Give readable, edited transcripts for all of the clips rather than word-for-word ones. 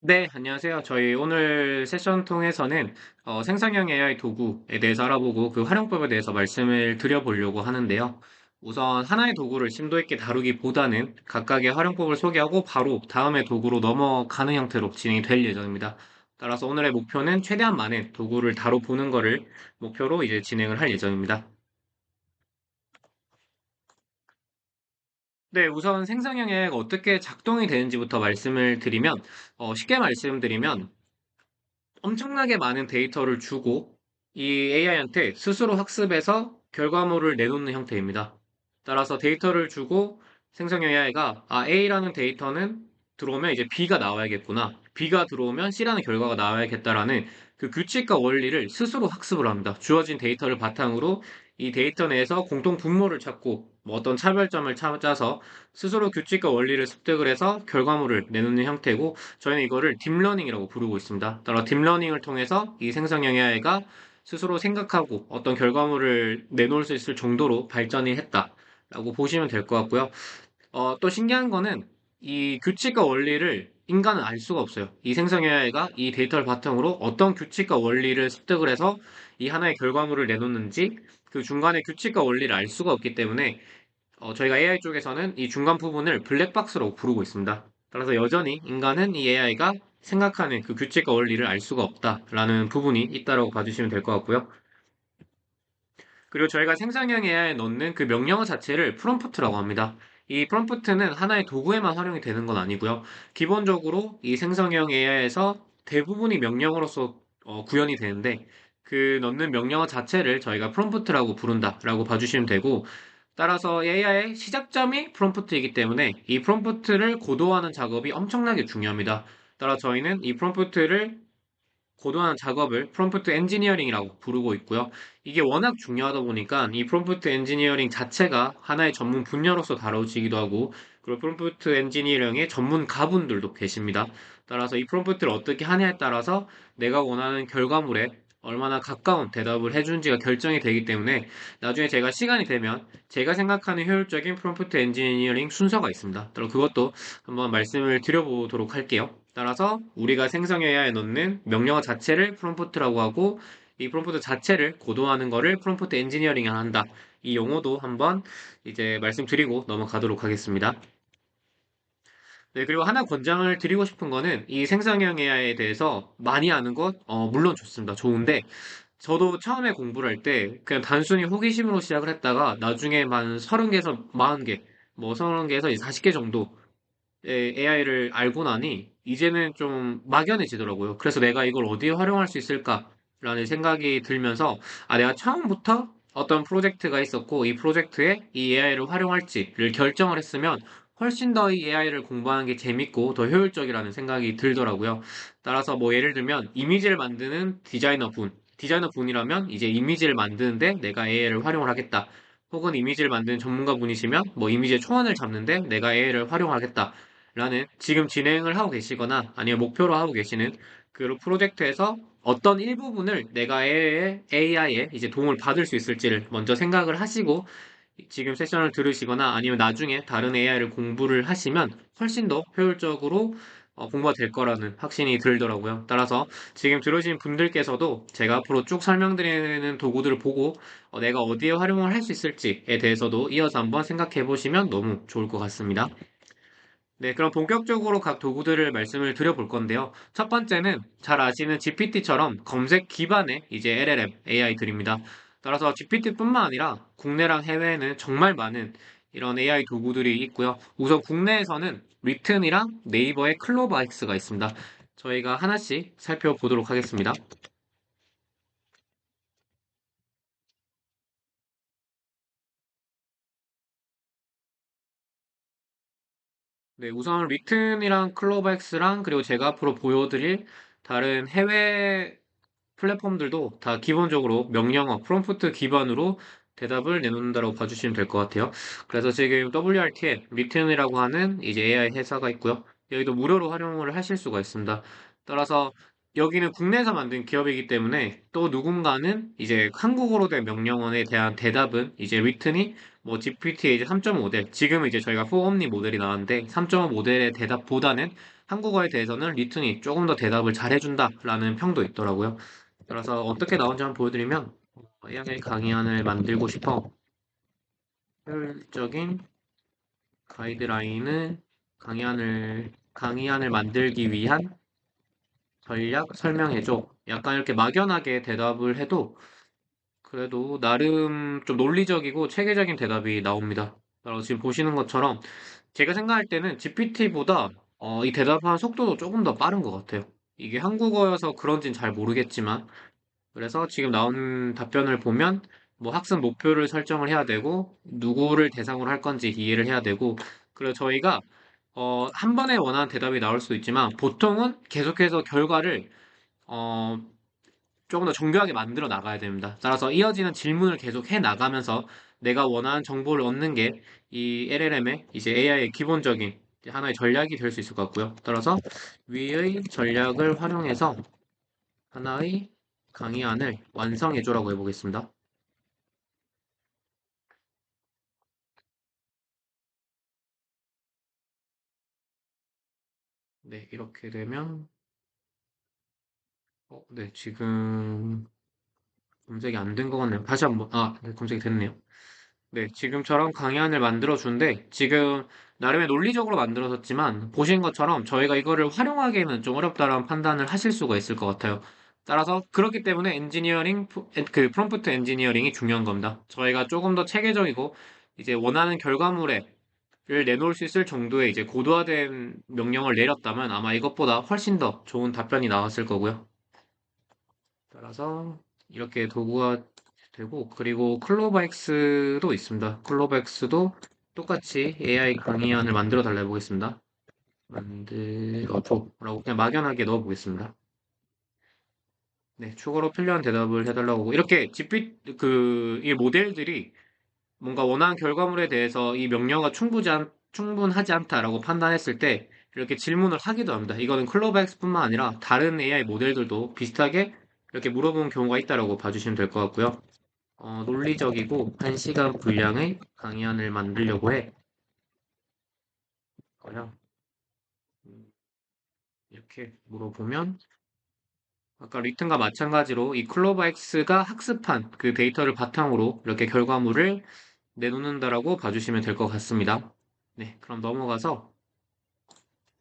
네, 안녕하세요. 저희 오늘 세션 통해서는 생성형 AI 도구에 대해서 알아보고 그 활용법에 대해서 말씀을 드려보려고 하는데요. 우선 하나의 도구를 심도 있게 다루기보다는 각각의 활용법을 소개하고 바로 다음의 도구로 넘어가는 형태로 진행이 될 예정입니다. 따라서 오늘의 목표는 최대한 많은 도구를 다뤄보는 거를 목표로 이제 진행을 할 예정입니다. 네, 우선 생성형 AI가 어떻게 작동이 되는지부터 말씀을 드리면, 쉽게 말씀드리면 엄청나게 많은 데이터를 주고 이 AI한테 스스로 학습해서 결과물을 내놓는 형태입니다. 따라서 데이터를 주고 생성형 AI가 A라는 데이터는 들어오면 이제 B가 나와야겠구나. B가 들어오면 C라는 결과가 나와야겠다라는 그 규칙과 원리를 스스로 학습을 합니다. 주어진 데이터를 바탕으로 이 데이터 내에서 공통 분모를 찾고 뭐 어떤 차별점을 찾아서 스스로 규칙과 원리를 습득을 해서 결과물을 내놓는 형태고 저희는 이거를 딥러닝이라고 부르고 있습니다. 따라 딥러닝을 통해서 이 생성형 AI가 스스로 생각하고 어떤 결과물을 내놓을 수 있을 정도로 발전이 했다라고 보시면 될 것 같고요. 또 신기한 거는 이 규칙과 원리를 인간은 알 수가 없어요. 이 생성 AI가 이 데이터를 바탕으로 어떤 규칙과 원리를 습득을 해서 이 하나의 결과물을 내놓는지 그 중간의 규칙과 원리를 알 수가 없기 때문에 저희가 AI 쪽에서는 이 중간 부분을 블랙박스라고 부르고 있습니다. 따라서 여전히 인간은 이 AI가 생각하는 그 규칙과 원리를 알 수가 없다라는 부분이 있다라고 봐주시면 될 것 같고요. 그리고 저희가 생성형 AI에 넣는 그 명령어 자체를 프롬프트라고 합니다. 이 프롬프트는 하나의 도구에만 활용이 되는 건 아니고요. 기본적으로 이 생성형 AI에서 대부분이 명령어로서 구현이 되는데 그 넣는 명령어 자체를 저희가 프롬프트라고 부른다라고 봐주시면 되고 따라서 AI의 시작점이 프롬프트이기 때문에 이 프롬프트를 고도화하는 작업이 엄청나게 중요합니다. 따라 저희는 이 프롬프트를 고도화하는 작업을 프롬프트 엔지니어링이라고 부르고 있고요. 이게 워낙 중요하다 보니까 이 프롬프트 엔지니어링 자체가 하나의 전문 분야로서 다뤄지기도 하고 그리고 프롬프트 엔지니어링의 전문가분들도 계십니다. 따라서 이 프롬프트를 어떻게 하냐에 따라서 내가 원하는 결과물에 얼마나 가까운 대답을 해주는지가 결정이 되기 때문에 나중에 제가 시간이 되면 제가 생각하는 효율적인 프롬프트 엔지니어링 순서가 있습니다. 따라 그것도 한번 말씀을 드려보도록 할게요. 따라서 우리가 생성해야 넣는 명령어 자체를 프롬프트라고 하고 이 프롬프트 자체를 고도화하는 거를 프롬프트 엔지니어링을 한다. 이 용어도 한번 이제 말씀드리고 넘어가도록 하겠습니다. 네, 그리고 하나 권장을 드리고 싶은 거는 이 생성형 AI에 대해서 많이 아는 것, 물론 좋습니다. 좋은데 저도 처음에 공부를 할 때 그냥 단순히 호기심으로 시작을 했다가 나중에 한 30개에서 40개, 뭐 30개에서 40개 정도 AI를 알고 나니 이제는 좀 막연해지더라고요. 그래서 내가 이걸 어디에 활용할 수 있을까라는 생각이 들면서 내가 처음부터 어떤 프로젝트가 있었고 이 프로젝트에 이 AI를 활용할지를 결정을 했으면 훨씬 더 이 AI를 공부하는 게 재밌고 더 효율적이라는 생각이 들더라고요. 따라서 뭐 예를 들면 이미지를 만드는 디자이너 분이라면 이제 이미지를 만드는데 내가 AI를 활용을 하겠다. 혹은 이미지를 만드는 전문가 분이시면 뭐 이미지의 초안을 잡는데 내가 AI를 활용하겠다. 라는 지금 진행을 하고 계시거나 아니면 목표로 하고 계시는 그 프로젝트에서 어떤 일부분을 내가 AI에 이제 도움을 받을 수 있을지를 먼저 생각을 하시고 지금 세션을 들으시거나 아니면 나중에 다른 AI를 공부를 하시면 훨씬 더 효율적으로 공부가 될 거라는 확신이 들더라고요. 따라서 지금 들으신 분들께서도 제가 앞으로 쭉 설명드리는 도구들을 보고 내가 어디에 활용을 할 수 있을지에 대해서도 이어서 한번 생각해 보시면 너무 좋을 것 같습니다. 네, 그럼 본격적으로 각 도구들을 말씀을 드려볼 건데요. 첫 번째는 잘 아시는 GPT처럼 검색 기반의 이제 LLM AI들입니다. 따라서 GPT뿐만 아니라 국내랑 해외에는 정말 많은 이런 AI 도구들이 있고요. 우선 국내에서는 리튼이랑 네이버의 클로바엑스가 있습니다. 저희가 하나씩 살펴보도록 하겠습니다. 네, 우선 리튼이랑 클로바엑스랑 그리고 제가 앞으로 보여드릴 다른 해외 플랫폼들도 다 기본적으로 명령어, 프롬프트 기반으로 대답을 내놓는다고 봐주시면 될 것 같아요. 그래서 지금 WRT에 리튼이라고 하는 이제 AI 회사가 있고요. 여기도 무료로 활용을 하실 수가 있습니다. 따라서 여기는 국내에서 만든 기업이기 때문에 또 누군가는 이제 한국어로 된 명령어에 대한 대답은 이제 리튼이 뭐 GPT의 이제 3.5 모델, 지금 이제 저희가 4옴니 모델이 나왔는데 3.5 모델의 대답보다는 한국어에 대해서는 리튼이 조금 더 대답을 잘 해준다라는 평도 있더라고요. 그래서 어떻게 나온지 한번 보여드리면 AI 강의안을 만들고 싶어 효율적인 가이드라인을 강의안을 만들기 위한 전략 설명해줘. 약간 이렇게 막연하게 대답을 해도 그래도 나름 좀 논리적이고 체계적인 대답이 나옵니다. 그래서 지금 보시는 것처럼 제가 생각할 때는 GPT보다 이 대답하는 속도도 조금 더 빠른 것 같아요. 이게 한국어여서 그런진 잘 모르겠지만 그래서 지금 나온 답변을 보면 뭐 학습 목표를 설정을 해야 되고 누구를 대상으로 할 건지 이해를 해야 되고 그리고 저희가 한 번에 원하는 대답이 나올 수도 있지만 보통은 계속해서 결과를 어, 조금 더 정교하게 만들어 나가야 됩니다. 따라서 이어지는 질문을 계속 해 나가면서 내가 원하는 정보를 얻는 게 이 LLM의 이제 AI의 기본적인 이제 하나의 전략이 될 수 있을 것 같고요. 따라서 위의 전략을 활용해서 하나의 강의안을 완성해줘라고 해보겠습니다. 네, 이렇게 되면, 네, 지금 검색이 안 된 것 같네요. 다시 한번, 네, 검색이 됐네요. 네, 지금처럼 강의안을 만들어준데, 지금 나름의 논리적으로 만들어졌지만, 보신 것처럼 저희가 이거를 활용하기에는 좀 어렵다라는 판단을 하실 수가 있을 것 같아요. 따라서 그렇기 때문에 그 프롬프트 엔지니어링이 중요한 겁니다. 저희가 조금 더 체계적이고, 이제 원하는 결과물에 를 내놓을 수 있을 정도의 이제 고도화된 명령을 내렸다면 아마 이것보다 훨씬 더 좋은 답변이 나왔을 거고요. 따라서 이렇게 도구가 되고 그리고 클로버엑스도 있습니다. 클로버엑스도 똑같이 AI 강의안을 만들어 달라 해보겠습니다. 만들어줘라고 그냥 막연하게 넣어보겠습니다. 네, 추가로 필요한 대답을 해달라고 하고 이렇게 이 모델들이 뭔가 원하는 결과물에 대해서 이 명령어가 충분하지 않다라고 판단했을 때 이렇게 질문을 하기도 합니다. 이거는 클로버엑스뿐만 아니라 다른 AI 모델들도 비슷하게 이렇게 물어보는 경우가 있다라고 봐주시면 될 것 같고요. 논리적이고 1시간 분량의 강의안을 만들려고 해. 거요. 음, 이렇게 물어보면 아까 리튼과 마찬가지로 이 클로버엑스가 학습한 그 데이터를 바탕으로 이렇게 결과물을 내놓는다라고 봐주시면 될 것 같습니다. 네, 그럼 넘어가서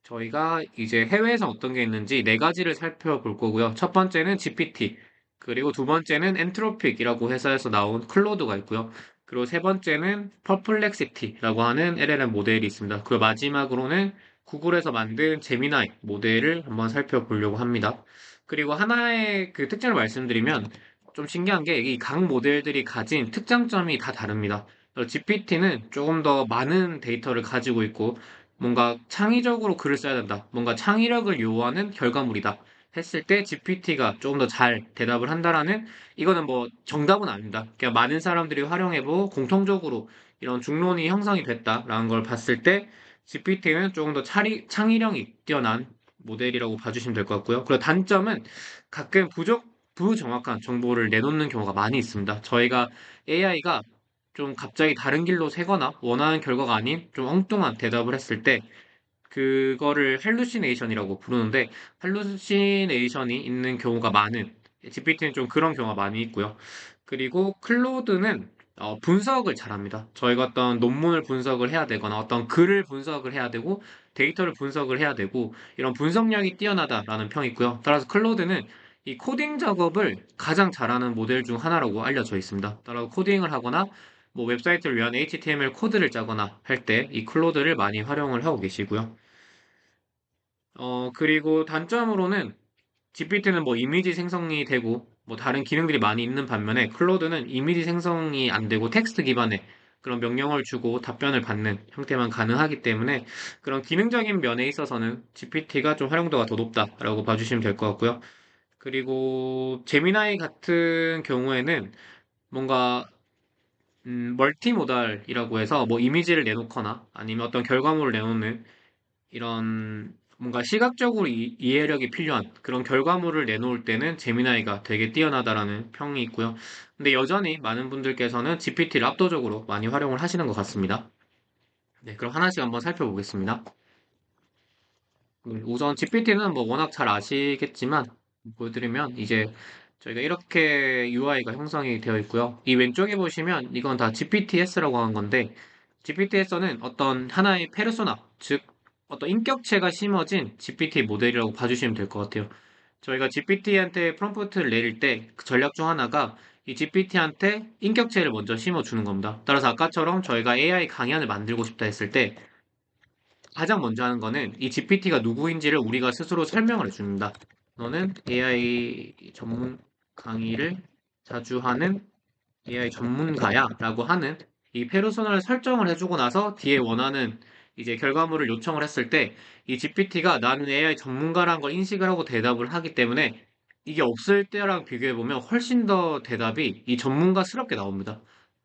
저희가 이제 해외에서 어떤 게 있는지 네 가지를 살펴볼 거고요. 첫 번째는 GPT, 그리고 두 번째는 엔트로픽이라고 회사에서 나온 클로드가 있고요. 그리고 세 번째는 퍼플렉시티라고 하는 LLM 모델이 있습니다. 그리고 마지막으로는 구글에서 만든 제미나이 모델을 한번 살펴보려고 합니다. 그리고 하나의 그 특징을 말씀드리면 좀 신기한 게 이 각 모델들이 가진 특장점이 다 다릅니다. GPT는 조금 더 많은 데이터를 가지고 있고 뭔가 창의적으로 글을 써야 된다. 뭔가 창의력을 요하는 결과물이다. 했을 때 GPT가 조금 더 잘 대답을 한다라는 이거는 뭐 정답은 아닙니다. 그냥 많은 사람들이 활용해보고 공통적으로 이런 중론이 형성이 됐다라는 걸 봤을 때 GPT는 조금 더 창의력이 뛰어난 모델이라고 봐주시면 될 것 같고요. 그리고 단점은 가끔 부정확한 정보를 내놓는 경우가 많이 있습니다. 저희가 AI가 좀 갑자기 다른 길로 새거나 원하는 결과가 아닌 좀 엉뚱한 대답을 했을 때 그거를 할루시네이션이라고 부르는데 할루시네이션이 있는 경우가 많은 GPT는 좀 그런 경우가 많이 있고요. 그리고 클로드는 분석을 잘합니다. 저희가 어떤 논문을 분석을 해야 되거나 어떤 글을 분석을 해야 되고 데이터를 분석을 해야 되고 이런 분석력이 뛰어나다라는 평이 있고요. 따라서 클로드는 이 코딩 작업을 가장 잘하는 모델 중 하나라고 알려져 있습니다. 따라서 코딩을 하거나 뭐 웹사이트를 위한 HTML 코드를 짜거나 할 때 이 클로드를 많이 활용을 하고 계시고요. 그리고 단점으로는 GPT는 뭐 이미지 생성이 되고 뭐 다른 기능들이 많이 있는 반면에 클로드는 이미지 생성이 안 되고 텍스트 기반의 그런 명령을 주고 답변을 받는 형태만 가능하기 때문에 그런 기능적인 면에 있어서는 GPT가 좀 활용도가 더 높다라고 봐주시면 될 것 같고요. 그리고 제미나이 같은 경우에는 뭔가 멀티모달이라고 해서 뭐 이미지를 내놓거나 아니면 어떤 결과물을 내놓는 이런 뭔가 시각적으로 이해력이 필요한 그런 결과물을 내놓을 때는 제미나이가 되게 뛰어나다라는 평이 있고요. 근데 여전히 많은 분들께서는 GPT를 압도적으로 많이 활용을 하시는 것 같습니다. 네, 그럼 하나씩 한번 살펴보겠습니다. 우선 GPT는 뭐 워낙 잘 아시겠지만 보여드리면 이제 저희가 이렇게 UI가 형성이 되어 있고요. 이 왼쪽에 보시면 이건 다 GPTS라고 하는 건데 GPT에서는 어떤 하나의 페르소나, 즉 어떤 인격체가 심어진 GPT 모델이라고 봐주시면 될 것 같아요. 저희가 GPT한테 프롬프트를 내릴 때 그 전략 중 하나가 이 GPT한테 인격체를 먼저 심어주는 겁니다. 따라서 아까처럼 저희가 AI 강연을 만들고 싶다 했을 때 가장 먼저 하는 거는 이 GPT가 누구인지를 우리가 스스로 설명을 해줍니다. 너는 AI 전문 강의를 자주 하는 AI 전문가야 라고 하는 이 페르소나를 설정을 해주고 나서 뒤에 원하는 이제 결과물을 요청을 했을 때 이 GPT가 나는 AI 전문가라는 걸 인식을 하고 대답을 하기 때문에 이게 없을 때랑 비교해보면 훨씬 더 대답이 이 전문가스럽게 나옵니다.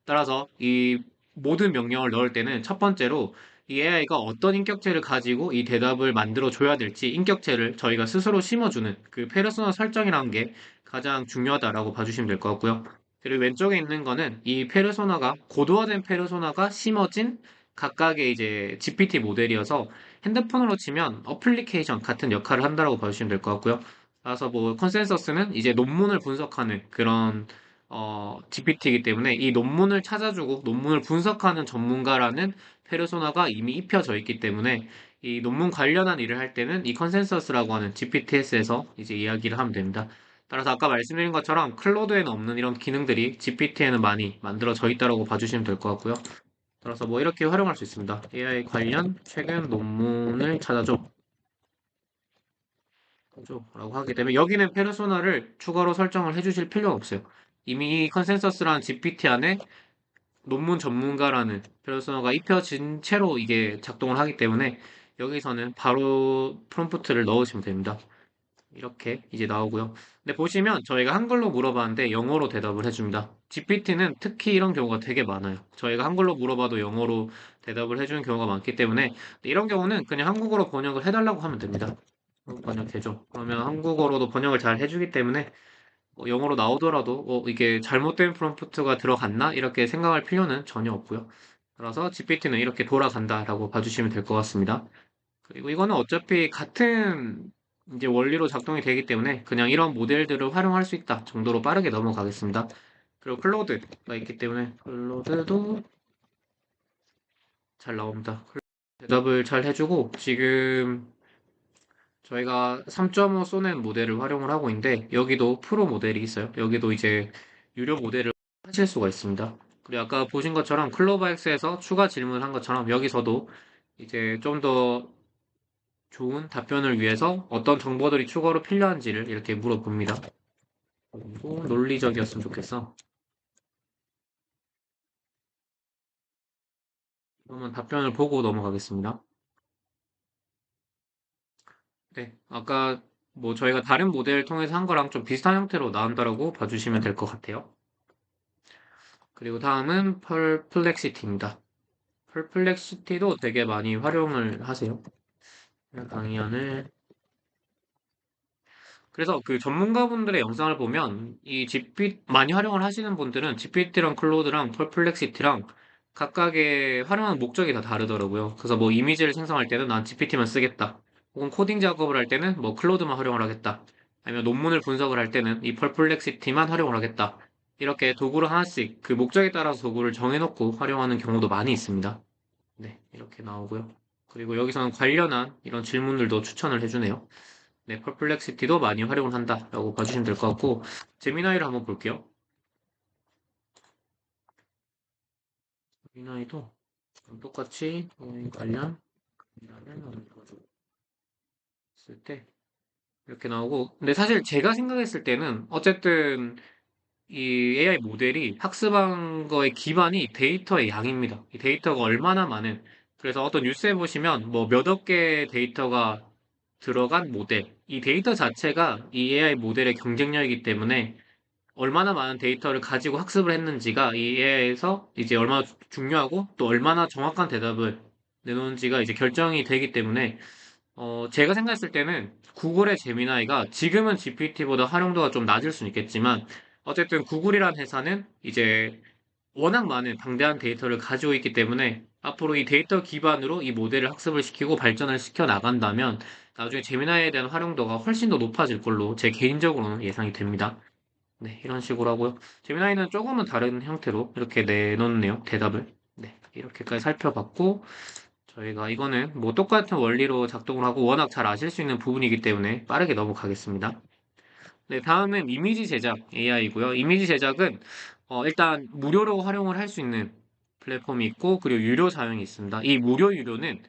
따라서 이 모든 명령을 넣을 때는 첫 번째로 이 AI가 어떤 인격체를 가지고 이 대답을 만들어 줘야 될지 인격체를 저희가 스스로 심어주는 그 페르소나 설정이라는 게 가장 중요하다라고 봐주시면 될 것 같고요. 그리고 왼쪽에 있는 거는 이 페르소나가 고도화된 페르소나가 심어진 각각의 이제 GPT 모델이어서 핸드폰으로 치면 어플리케이션 같은 역할을 한다라고 봐주시면 될 것 같고요. 그래서 뭐 컨센서스는 이제 논문을 분석하는 그런 GPT이기 때문에 이 논문을 찾아주고 논문을 분석하는 전문가라는 페르소나가 이미 입혀져 있기 때문에 이 논문 관련한 일을 할 때는 이 컨센서스라고 하는 GPTS에서 이제 이야기를 하면 됩니다. 따라서 아까 말씀드린 것처럼 클로드에는 없는 이런 기능들이 GPT에는 많이 만들어져 있다고 봐주시면 될 것 같고요. 따라서 뭐 이렇게 활용할 수 있습니다. AI 관련 최근 논문을 찾아줘. 라고 하기 때문에 여기는 페르소나를 추가로 설정을 해주실 필요가 없어요. 이미 이 컨센서스라는 GPT 안에 논문 전문가라는 페르소나가 입혀진 채로 이게 작동을 하기 때문에 여기서는 바로 프롬프트를 넣으시면 됩니다. 이렇게 이제 나오고요. 근데 보시면 저희가 한글로 물어봤는데 영어로 대답을 해줍니다. GPT는 특히 이런 경우가 되게 많아요. 저희가 한글로 물어봐도 영어로 대답을 해주는 경우가 많기 때문에 이런 경우는 그냥 한국어로 번역을 해달라고 하면 됩니다. 번역해줘. 그러면 한국어로도 번역을 잘 해주기 때문에 영어로 나오더라도 이게 잘못된 프롬프트가 들어갔나? 이렇게 생각할 필요는 전혀 없고요. 따라서 GPT는 이렇게 돌아간다라고 봐주시면 될 것 같습니다. 그리고 이거는 어차피 같은 이제 원리로 작동이 되기 때문에 그냥 이런 모델들을 활용할 수 있다 정도로 빠르게 넘어가겠습니다. 그리고 클로드가 있기 때문에 클로드도 잘 나옵니다. 대답을 잘 해주고 지금 저희가 3.5 소넷 모델을 활용을 하고 있는데 여기도 프로 모델이 있어요. 여기도 이제 유료 모델을 하실 수가 있습니다. 그리고 아까 보신 것처럼 클로바엑스에서 추가 질문을 한 것처럼 여기서도 이제 좀 더 좋은 답변을 위해서 어떤 정보들이 추가로 필요한지를 이렇게 물어봅니다. 그리고 논리적이었으면 좋겠어. 그러면 답변을 보고 넘어가겠습니다. 네, 아까 뭐 저희가 다른 모델 통해서 한 거랑 좀 비슷한 형태로 나온다라고 봐주시면 될 것 같아요. 그리고 다음은 펄플렉시티입니다. 펄플렉시티도 되게 많이 활용을 하세요. 강의안을. 그래서 그 전문가분들의 영상을 보면 이 GPT 많이 활용을 하시는 분들은 GPT랑 클로드랑 펄플렉시티랑 각각의 활용하는 목적이 다 다르더라고요. 그래서 뭐 이미지를 생성할 때는 난 GPT만 쓰겠다. 혹은 코딩 작업을 할 때는 뭐 클로드만 활용을 하겠다. 아니면 논문을 분석을 할 때는 이 펄플렉시티만 활용을 하겠다. 이렇게 도구를 하나씩 그 목적에 따라서 도구를 정해놓고 활용하는 경우도 많이 있습니다. 네, 이렇게 나오고요. 그리고 여기서는 관련한 이런 질문들도 추천을 해주네요. 네, 퍼플렉시티도 많이 활용을 한다라고 봐주시면 될 것 같고, 제미나이를 한번 볼게요. 제미나이도 똑같이 관련 했을 때 이렇게 나오고, 근데 사실 제가 생각했을 때는 어쨌든 이 AI 모델이 학습한 거의 기반이 데이터의 양입니다. 이 데이터가 얼마나 많은, 그래서 어떤 뉴스에 보시면 뭐 몇 억 개의 데이터가 들어간 모델, 이 데이터 자체가 이 AI 모델의 경쟁력이기 때문에 얼마나 많은 데이터를 가지고 학습을 했는지가 이 AI에서 이제 얼마나 중요하고 또 얼마나 정확한 대답을 내놓는지가 이제 결정이 되기 때문에 제가 생각했을 때는 구글의 제미나이가 지금은 GPT보다 활용도가 좀 낮을 수는 있겠지만 어쨌든 구글이란 회사는 이제 워낙 많은 방대한 데이터를 가지고 있기 때문에 앞으로 이 데이터 기반으로 이 모델을 학습을 시키고 발전을 시켜 나간다면 나중에 제미나이에 대한 활용도가 훨씬 더 높아질 걸로 제 개인적으로는 예상이 됩니다. 네, 이런 식으로 하고요. 제미나이는 조금은 다른 형태로 이렇게 내놓네요, 대답을. 네, 이렇게까지 살펴봤고, 저희가 이거는 뭐 똑같은 원리로 작동을 하고 워낙 잘 아실 수 있는 부분이기 때문에 빠르게 넘어가겠습니다. 네, 다음은 이미지 제작 AI고요. 이미지 제작은 일단 무료로 활용을 할 수 있는 플랫폼이 있고, 그리고 유료 사용이 있습니다. 이 무료 유료는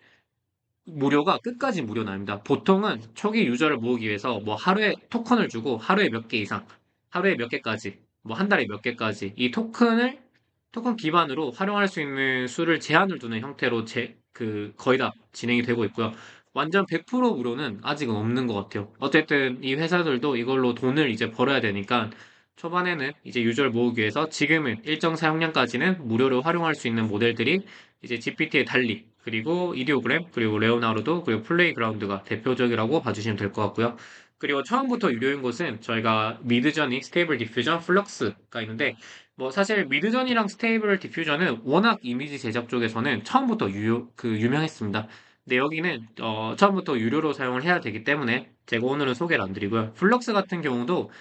무료가 끝까지 무료는 아닙니다. 보통은 초기 유저를 모으기 위해서 뭐 하루에 토큰을 주고 하루에 몇 개 이상, 하루에 몇 개까지, 뭐 한 달에 몇 개까지 이 토큰 기반으로 활용할 수 있는 수를 제한을 두는 형태로 거의 다 진행이 되고 있고요. 완전 100% 무료는 아직은 없는 것 같아요. 어쨌든 이 회사들도 이걸로 돈을 이제 벌어야 되니까 초반에는 이제 유저를 모으기 위해서 지금은 일정 사용량까지는 무료로 활용할 수 있는 모델들이 이제 GPT의 달리, 그리고 이디오그램, 그리고 레오나르도, 그리고 플레이그라운드가 대표적이라고 봐주시면 될 것 같고요. 그리고 처음부터 유료인 곳은 저희가 미드저니, 스테이블 디퓨전, 플럭스가 있는데, 뭐 사실 미드전이랑 스테이블 디퓨전은 워낙 이미지 제작 쪽에서는 처음부터 유명했습니다. 근데 여기는 처음부터 유료로 사용을 해야 되기 때문에 제가 오늘은 소개를 안 드리고요. 플럭스 같은 경우도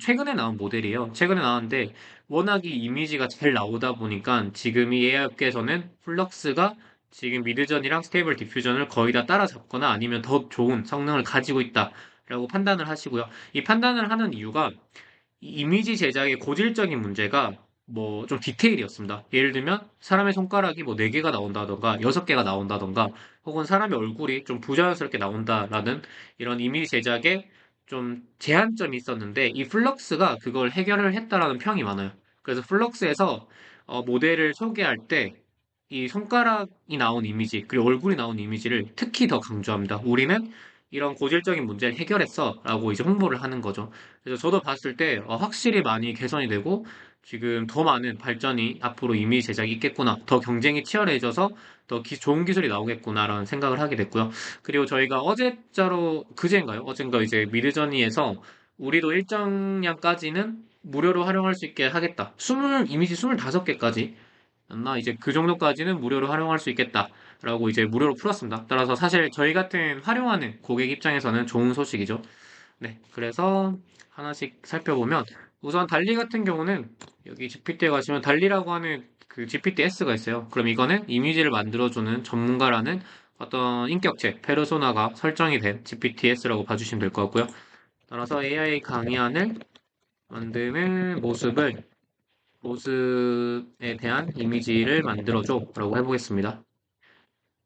최근에 나온 모델이에요. 최근에 나왔는데 워낙 이 이미지가 잘 나오다 보니까 지금 이 AI 업계에서는 플럭스가 지금 미드전이랑 스테이블 디퓨전을 거의 다 따라잡거나 아니면 더 좋은 성능을 가지고 있다라고 판단을 하시고요. 이 판단을 하는 이유가 이 이미지 제작의 고질적인 문제가 뭐 좀 디테일이었습니다. 예를 들면 사람의 손가락이 뭐 4개가 나온다던가 6개가 나온다던가 혹은 사람의 얼굴이 좀 부자연스럽게 나온다라는 이런 이미지 제작에 좀 제한점이 있었는데 이 플럭스가 그걸 해결을 했다라는 평이 많아요. 그래서 플럭스에서 모델을 소개할 때 이 손가락이 나온 이미지 그리고 얼굴이 나온 이미지를 특히 더 강조합니다. 우리는 이런 고질적인 문제를 해결했어 라고 이제 홍보를 하는 거죠. 그래서 저도 봤을 때 확실히 많이 개선이 되고 지금 더 많은 발전이 앞으로 이미지 제작이 있겠구나. 더 경쟁이 치열해져서 더 좋은 기술이 나오겠구나라는 생각을 하게 됐고요. 그리고 저희가 그제인가요? 어젠가 이제 미드저니에서 우리도 일정량까지는 무료로 활용할 수 있게 하겠다. 이미지 25개까지 였나? 이제 그 정도까지는 무료로 활용할 수 있겠다라고 이제 무료로 풀었습니다. 따라서 사실 저희 같은 활용하는 고객 입장에서는 좋은 소식이죠. 네, 그래서 하나씩 살펴보면 우선 달리 같은 경우는 여기 GPT에 가시면 달리라고 하는 그 GPTS가 있어요. 그럼 이거는 이미지를 만들어주는 전문가라는 어떤 인격체, 페르소나가 설정이 된 GPTS라고 봐주시면 될 것 같고요. 따라서 AI 강의안을 만드는 모습에 대한 이미지를 만들어줘 라고 해보겠습니다.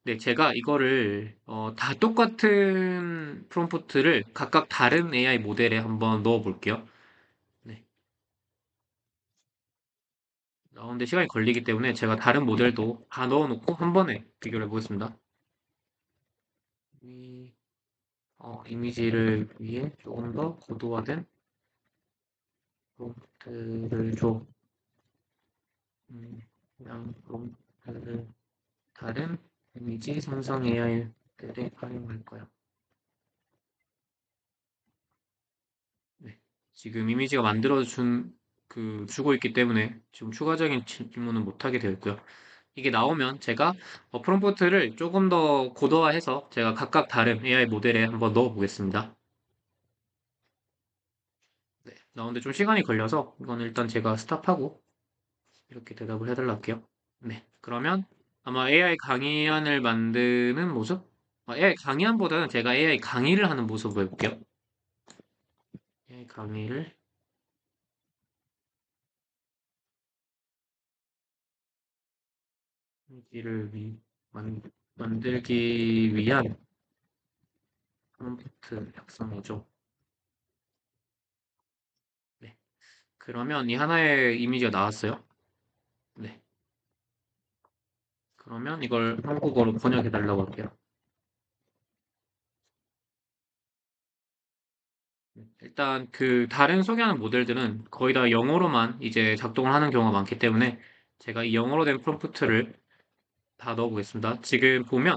네, 제가 이거를 다 똑같은 프롬프트를 각각 다른 AI 모델에 한번 넣어 볼게요. 네. 나오는데 시간이 걸리기 때문에 제가 다른 모델도 다 넣어놓고 한 번에 비교를 해보겠습니다. 이, 이미지를 위해 조금 더 고도화된 프롬프트를 줘. 그냥 프롬프트를 다른 이미지 생성 AI들에 활용할 거야. 네. 지금 이미지가 주고 있기 때문에 지금 추가적인 질문은 못하게 되었고요. 이게 나오면 제가 프롬프트를 조금 더 고도화해서 제가 각각 다른 AI 모델에 한번 넣어 보겠습니다. 네. 나오는데 좀 시간이 걸려서 이건 일단 제가 스탑하고 이렇게 대답을 해달라 할게요. 네. 그러면 아마 AI 강의안을 만드는 모습? AI 강의안보다는 제가 AI 강의를 하는 모습을 해볼게요. AI 강의를 만들기 위한 프롬프트 작성이죠. 네. 그러면 이 하나의 이미지가 나왔어요. 네. 그러면 이걸 한국어로 번역해 달라고 할게요. 일단 그 다른 소개하는 모델들은 거의 다 영어로만 이제 작동을 하는 경우가 많기 때문에 제가 이 영어로 된 프롬프트를 다 넣어보겠습니다. 지금 보면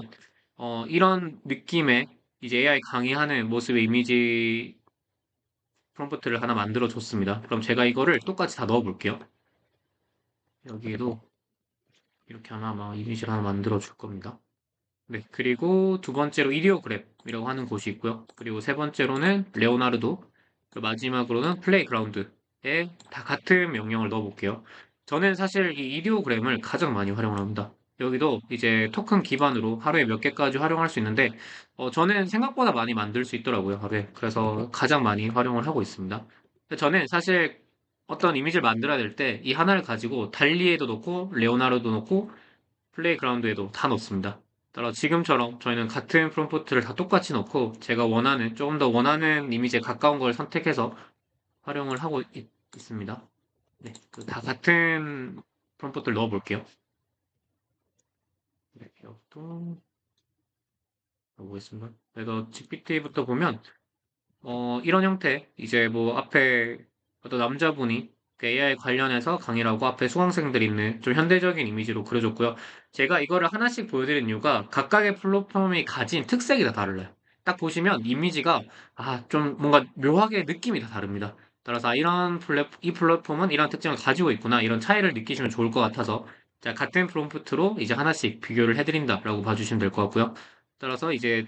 이런 느낌의 이제 AI 강의하는 모습의 이미지 프롬프트를 하나 만들어 줬습니다. 그럼 제가 이거를 똑같이 다 넣어볼게요. 여기에도 이렇게 하나 막 이미지를 하나 만들어 줄 겁니다. 네, 그리고 두 번째로 이디오그램이라고 하는 곳이 있고요. 그리고 세 번째로는 레오나르도, 그 마지막으로는 플레이그라운드에 다 같은 명령을 넣어볼게요. 저는 사실 이 이디오그램을 가장 많이 활용을 합니다. 여기도 이제 토큰 기반으로 하루에 몇 개까지 활용할 수 있는데, 저는 생각보다 많이 만들 수 있더라고요, 하루에. 그래서 가장 많이 활용을 하고 있습니다. 근데 저는 사실 어떤 이미지를 만들어야 될 때 이 하나를 가지고 달리에도 넣고, 레오나르도 넣고, 플레이그라운드에도 다 넣습니다. 따라 지금처럼 저희는 같은 프롬프트를 다 똑같이 넣고 제가 원하는 조금 더 원하는 이미지에 가까운 걸 선택해서 활용을 하고 습니다. 네, 그다 같은 프롬프트를 넣어볼게요. 네, 이것도 넣어보겠습니다. 그래서 GPT부터 보면 이런 형태, 이제 뭐 앞에 어떤 남자분이 그 AI 관련해서 강의를 하고 앞에 수강생들이 있는 좀 현대적인 이미지로 그려줬고요. 제가 이거를 하나씩 보여드린 이유가 각각의 플랫폼이 가진 특색이 다 달라요. 딱 보시면 이미지가 좀 뭔가 묘하게 느낌이 다 다릅니다. 따라서 이 플랫폼은 이런 특징을 가지고 있구나, 이런 차이를 느끼시면 좋을 것 같아서 자, 같은 프롬프트로 이제 하나씩 비교를 해드린다라고 봐주시면 될 것 같고요. 따라서 이제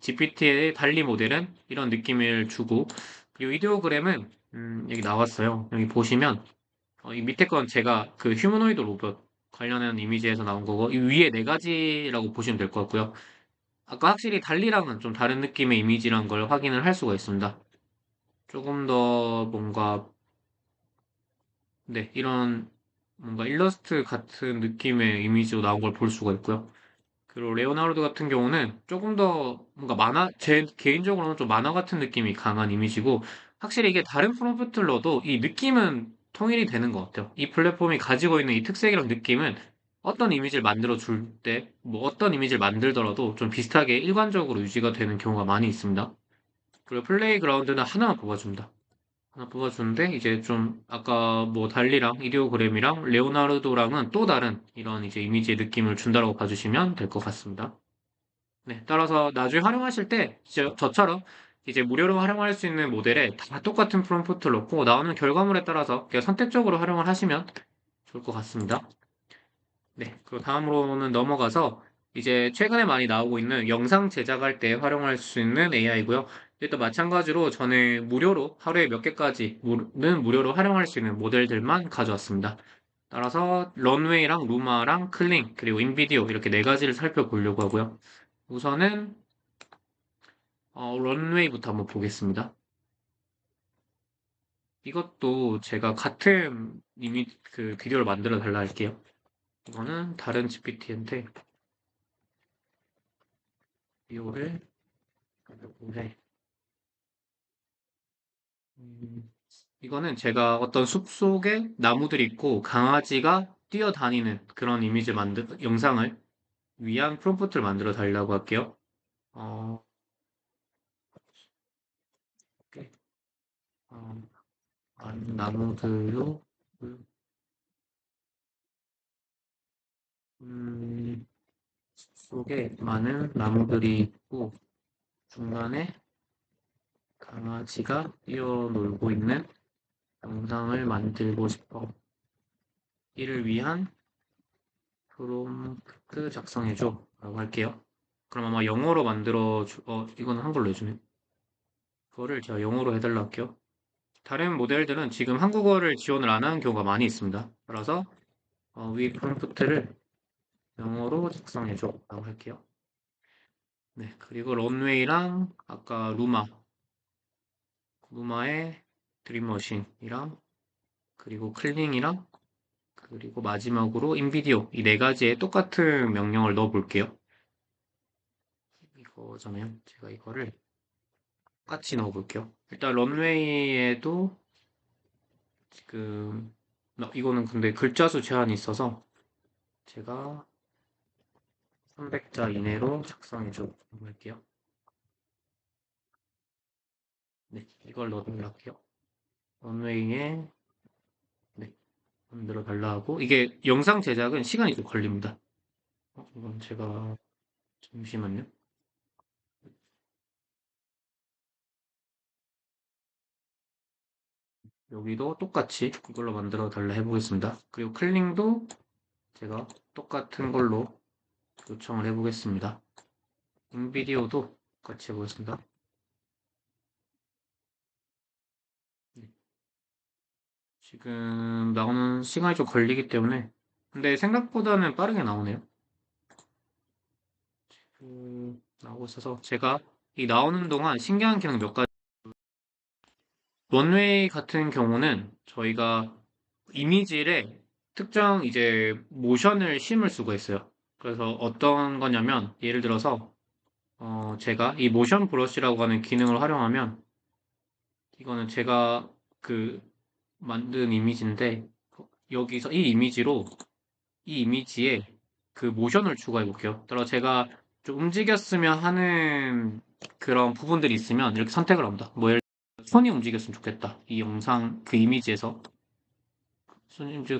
GPT의 달리 모델은 이런 느낌을 주고, 그리고 이데오그램은, 여기 나왔어요. 여기 보시면, 이 밑에 건 제가 그 휴머노이드 로봇 관련한 이미지에서 나온 거고, 이 위에 네 가지라고 보시면 될 것 같고요. 아까 확실히 달리랑은 좀 다른 느낌의 이미지란 걸 확인을 할 수가 있습니다. 조금 더 뭔가, 네, 이런 뭔가 일러스트 같은 느낌의 이미지로 나온 걸 볼 수가 있고요. 그리고 레오나르도 같은 경우는 조금 더 뭔가 제 개인적으로는 좀 만화 같은 느낌이 강한 이미지고, 확실히 이게 다른 프롬프트를 넣어도 이 느낌은 통일이 되는 것 같아요. 이 플랫폼이 가지고 있는 이 특색이랑 느낌은 어떤 이미지를 만들어 줄 때, 뭐 어떤 이미지를 만들더라도 좀 비슷하게 일관적으로 유지가 되는 경우가 많이 있습니다. 그리고 플레이그라운드는 하나만 뽑아줍니다. 하나 뽑아주는데 이제 좀 아까 뭐 달리랑 이디오그램이랑 레오나르도랑은 또 다른 이런 이제 이미지의 느낌을 준다고 봐주시면 될 것 같습니다. 네, 따라서 나중에 활용하실 때 저처럼 이제 무료로 활용할 수 있는 모델에 다 똑같은 프롬프트를 넣고 나오는 결과물에 따라서 그냥 선택적으로 활용을 하시면 좋을 것 같습니다. 네, 그 다음으로는 넘어가서 이제 최근에 많이 나오고 있는 영상 제작할 때 활용할 수 있는 AI고요. 또 마찬가지로 저는 무료로 하루에 몇 개까지는 무료로 활용할 수 있는 모델들만 가져왔습니다. 따라서 런웨이랑 루마랑 클링 그리고 인비디오 이렇게 네 가지를 살펴보려고 하고요. 우선은 런웨이부터 한번 보겠습니다. 이것도 제가 같은 이미 그 비디오를 만들어 달라 할게요. 이거는 다른 GPT인데 비디오를 네. 이거는 제가 어떤 숲속에 나무들이 있고 강아지가 뛰어다니는 그런 영상을 위한 프롬프트를 만들어 달라고 할게요. 어, 이렇게, 어, 나무들로, 숲속에 많은 나무들이 있고 중간에 강아지가 뛰어놀고 있는 영상을 만들고 싶어. 이를 위한 프롬프트 작성해줘. 라고 할게요. 그럼 아마 영어로 이거는 한글로 해주네. 그거를 제가 영어로 해달라고 할게요. 다른 모델들은 지금 한국어를 지원을 안 하는 경우가 많이 있습니다. 따라서 위 프롬프트를 영어로 작성해줘. 라고 할게요. 네, 그리고 런웨이랑 아까 루마의 드림머신이랑 그리고 클링이랑 그리고 마지막으로 인비디오 이 네 가지의 똑같은 명령을 넣어 볼게요. 이거잖아요. 제가 이거를 똑같이 넣어 볼게요. 일단 런웨이에도 지금 이거는 근데 글자 수 제한이 있어서 제가 300자 이내로 작성해 줘 볼게요. 네, 이걸 넣어달라 할게요. 런웨이에 네, 만들어 달라 하고 이게 영상 제작은 시간이 좀 걸립니다. 이건 제가 잠시만요. 여기도 똑같이 이걸로 만들어 달라 해보겠습니다. 그리고 클링도 제가 똑같은 걸로 요청을 해보겠습니다. 인비디오도 같이 해보겠습니다. 네, 지금 나오는 시간이 좀 걸리기 때문에 근데 생각보다는 빠르게 나오네요. 나오고 있어서 제가 이 나오는 동안 신기한 기능 몇 가지 런웨이 같은 경우는 저희가 이미지에 특정 이제 모션을 심을 수가 있어요. 그래서 어떤 거냐면 예를 들어서 제가 이 모션 브러쉬라고 하는 기능을 활용하면 이거는 제가 그 만든 이미지인데 여기서 이 이미지로 이 이미지에 그 모션을 추가해 볼게요. 따라 제가 좀 움직였으면 하는 그런 부분들이 있으면 이렇게 선택을 합니다. 뭐 예를 들어 손이 움직였으면 좋겠다. 이 영상 그 이미지에서